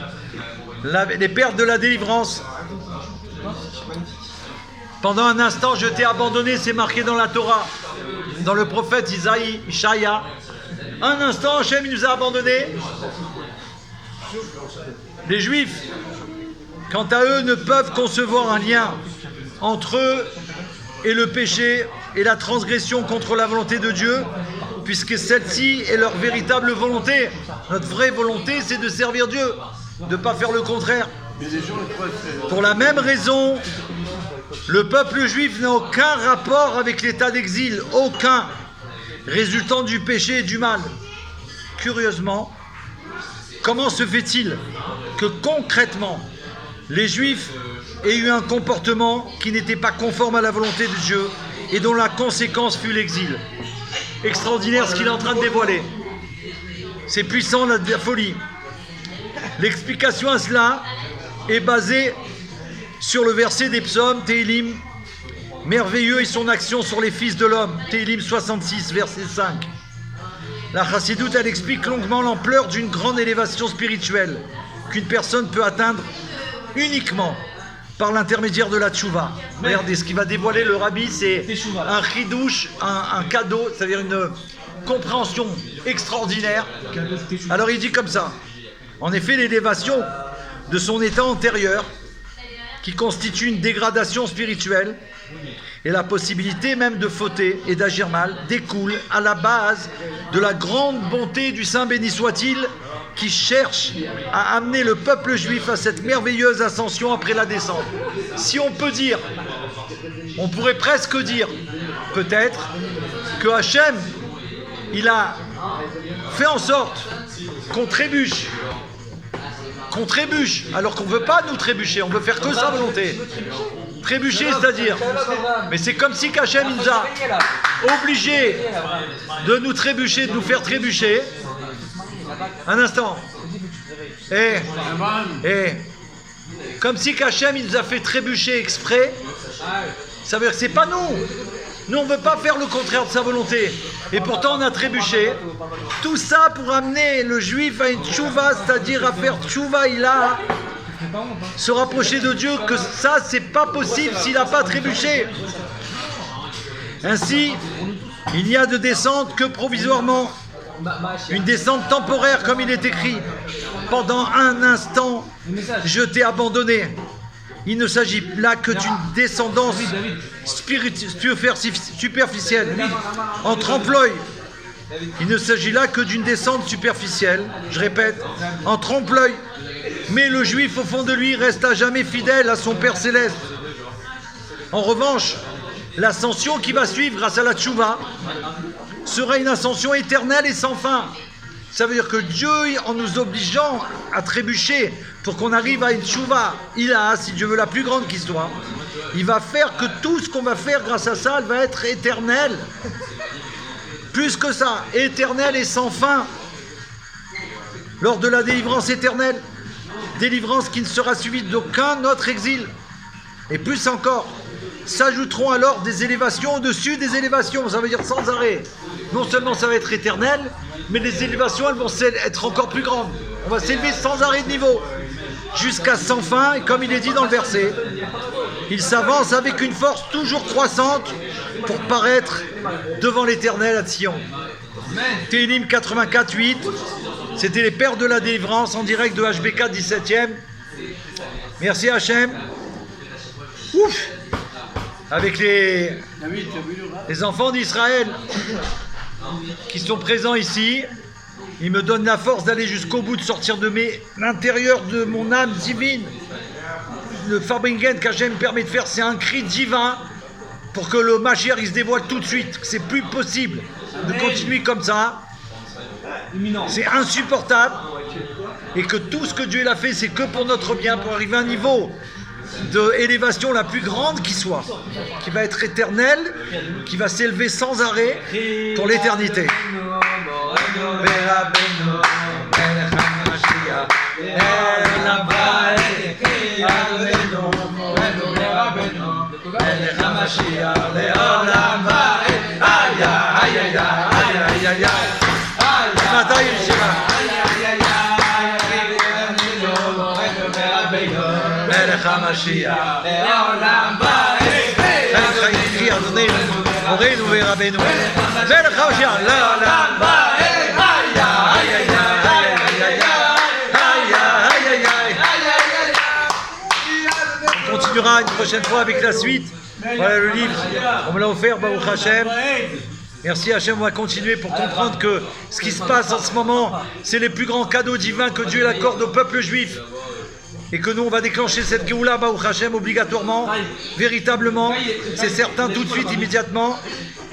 Les pères de la délivrance. Pendant un instant je t'ai abandonné, c'est marqué dans la Torah, dans le prophète Ishaïa. Un instant Hachem il nous a abandonnés. Les Juifs, quant à eux, ne peuvent concevoir un lien entre eux et le péché et la transgression contre la volonté de Dieu, puisque celle-ci est leur véritable volonté. Notre vraie volonté, c'est de servir Dieu, de ne pas faire le contraire. Pour la même raison, le peuple juif n'a aucun rapport avec l'état d'exil, aucun, résultant du péché et du mal. Curieusement, comment se fait-il que concrètement, les Juifs aient eu un comportement qui n'était pas conforme à la volonté de Dieu et dont la conséquence fut l'exil? Extraordinaire ce qu'il est en train de dévoiler. C'est puissant, la folie. L'explication à cela est basée sur le verset des psaumes, Télim, merveilleux est son action sur les fils de l'homme, Télim 66, verset 5. La Chassidoute, elle explique longuement l'ampleur d'une grande élévation spirituelle qu'une personne peut atteindre uniquement par l'intermédiaire de la tchouva. Regardez, ce qui va dévoiler le rabbi, c'est un chidouche, un cadeau, c'est-à-dire une compréhension extraordinaire. Alors il dit comme ça: en effet, l'élévation de son état antérieur, qui constitue une dégradation spirituelle, et la possibilité même de fauter et d'agir mal, découle à la base de la grande bonté du Saint béni soit-il, qui cherche à amener le peuple juif à cette merveilleuse ascension après la descente. Si on peut dire, on pourrait presque dire, peut-être, que Hachem, il a fait en sorte qu'on trébuche, alors qu'on ne veut pas nous trébucher, on veut faire que sa volonté. Trébucher, c'est-à-dire, mais c'est comme si Hachem nous a obligés de nous trébucher, de nous faire trébucher. Un instant. Comme si Hachem il nous a fait trébucher exprès. Ça veut dire que c'est pas nous. Nous on veut pas faire le contraire de sa volonté. Et pourtant on a trébuché. Tout ça pour amener le juif à une tchouva, c'est-à-dire à faire tchouva ilah, se rapprocher de Dieu, que ça c'est pas possible s'il n'a pas trébuché. Ainsi, il n'y a de descente que provisoirement. Une descente temporaire, comme il est écrit. Pendant un instant, je t'ai abandonné. Il ne s'agit là que d'une descendance superficielle, en trompe-l'œil, Il ne s'agit là que d'une descente superficielle, je répète, en trompe-l'œil. Mais le juif au fond de lui reste à jamais fidèle à son Père Céleste. En revanche, l'ascension qui va suivre grâce à la tchouva sera une ascension éternelle et sans fin. Ça veut dire que Dieu, en nous obligeant à trébucher pour qu'on arrive à une tchouva, si Dieu veut, la plus grande qui soit, il va faire que tout ce qu'on va faire grâce à ça, elle va être éternel. Plus que ça, éternel et sans fin. Lors de la délivrance éternelle, délivrance qui ne sera suivie d'aucun autre exil. Et plus encore, s'ajouteront alors des élévations au-dessus des élévations, ça veut dire sans arrêt. Non seulement ça va être éternel, mais les élévations, elles vont être encore plus grandes. On va s'élever sans arrêt de niveau, jusqu'à sans fin, et comme il est dit dans le verset, il s'avance avec une force toujours croissante pour paraître devant l'Éternel à Sion. Télim 84-8, c'était les pères de la délivrance en direct de HBK 17e. Merci Hachem. Ouf! Avec les enfants d'Israël qui sont présents ici, ils me donnent la force d'aller jusqu'au bout, de sortir de l'intérieur de mon âme divine. Le Farbringen qu'Hachem me permet de faire, c'est un cri divin pour que le Mashiach il se dévoile tout de suite. C'est plus possible de continuer comme ça. C'est insupportable. Et que tout ce que Dieu a fait, c'est que pour notre bien, pour arriver à un niveau d'élévation la plus grande qui soit, qui va être éternelle, qui va s'élever sans arrêt pour l'éternité. מלך המשיח לעולם ועד חי אדוננו מורנו ורבנו מלך המשיח לעולם ועד On continuera une prochaine fois avec la suite. Voilà le livre, on me l'a offert, Baruch Hashem. Merci Hachem, on va continuer pour comprendre que ce qui se passe en ce moment, c'est les plus grands cadeaux divins que Dieu accorde au peuple juif. Et que nous, on va déclencher cette Géoula, Baruch Hashem, obligatoirement, véritablement, c'est certain, tout de suite, immédiatement.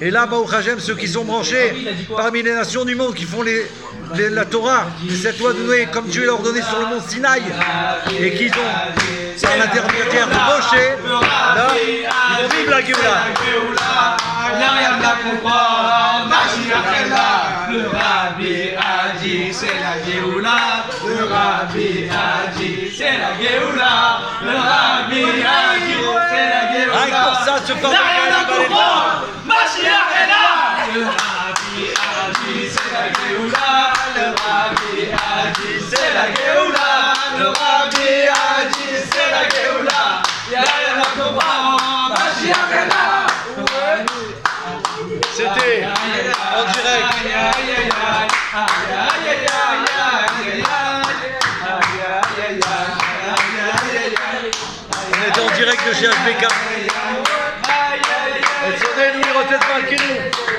Et là, Baruch Hashem, ceux qui sont branchés parmi les nations du monde, qui font la Torah, cette loi de Noé, comme Dieu l'a ordonné sur le mont Sinaï, et qu'ils ont, par l'intermédiaire de Moshe, là, ils vont vivre la Géoula. N'arrive à comprendre, Mashiach est là. Le Rabbi a dit c'est la Géoula. Le Rabbi a dit c'est la Géoula. Le Rabbi a dit c'est la Géoula. Rien que pour ça, ce N'arrive à comprendre, Mashiach est là. Le Rabbi a dit c'est la Géoula. Le Rabbi a dit c'est la Géoula. Le Rabbi a dit c'est la Géoula. N'arrive à comprendre, Mashiach est là. C'était en direct. On était en direct de chez HBK.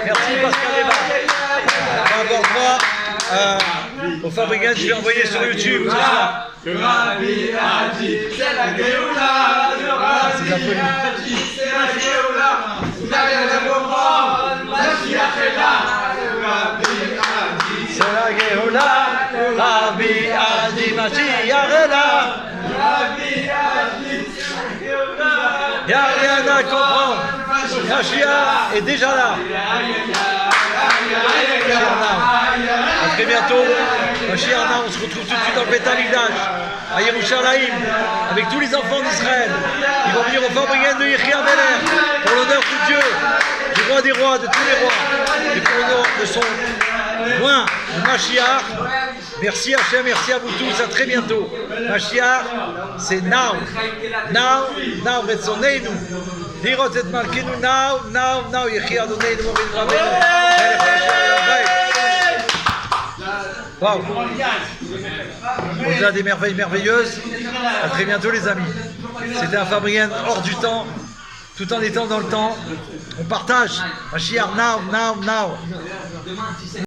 Merci Pascal Eva. On va avoir droit au Fabricant, je vais envoyer sur YouTube ce soir. Le Rabbi a dit c'est la Géoula. Le Rabbi a dit c'est la Géoula. N'arrive à comprendre, Mashiach est là. Le Rabbi a dit c'est la Géoula. Le Rabbi a dit Mashiach est là. Le Rabbi a dit c'est la Géoula. Il n'y a rien à comprendre. Mashiach est déjà là. A très bientôt. Mashiach, on se retrouve tout de suite dans le Beth Amikdash, à Yerushalayim, avec tous les enfants d'Israël. Ils vont venir au Fabringen de Yechi Ameler, pour l'honneur de Dieu, du roi des rois, de tous les rois, et pour l'honneur de son loin, de Mashiach. Merci Hachem, merci à vous tous, à très bientôt. Mashiach, c'est now, Retzoneinu. Lirot et Malkeinu, now, Yechi Adonai, Morenu Rabbeinu. Waouh! Au-delà des merveilles merveilleuses, à très bientôt les amis. C'était un Fabrien hors du temps, tout en étant dans le temps. On partage. Mashiach, now.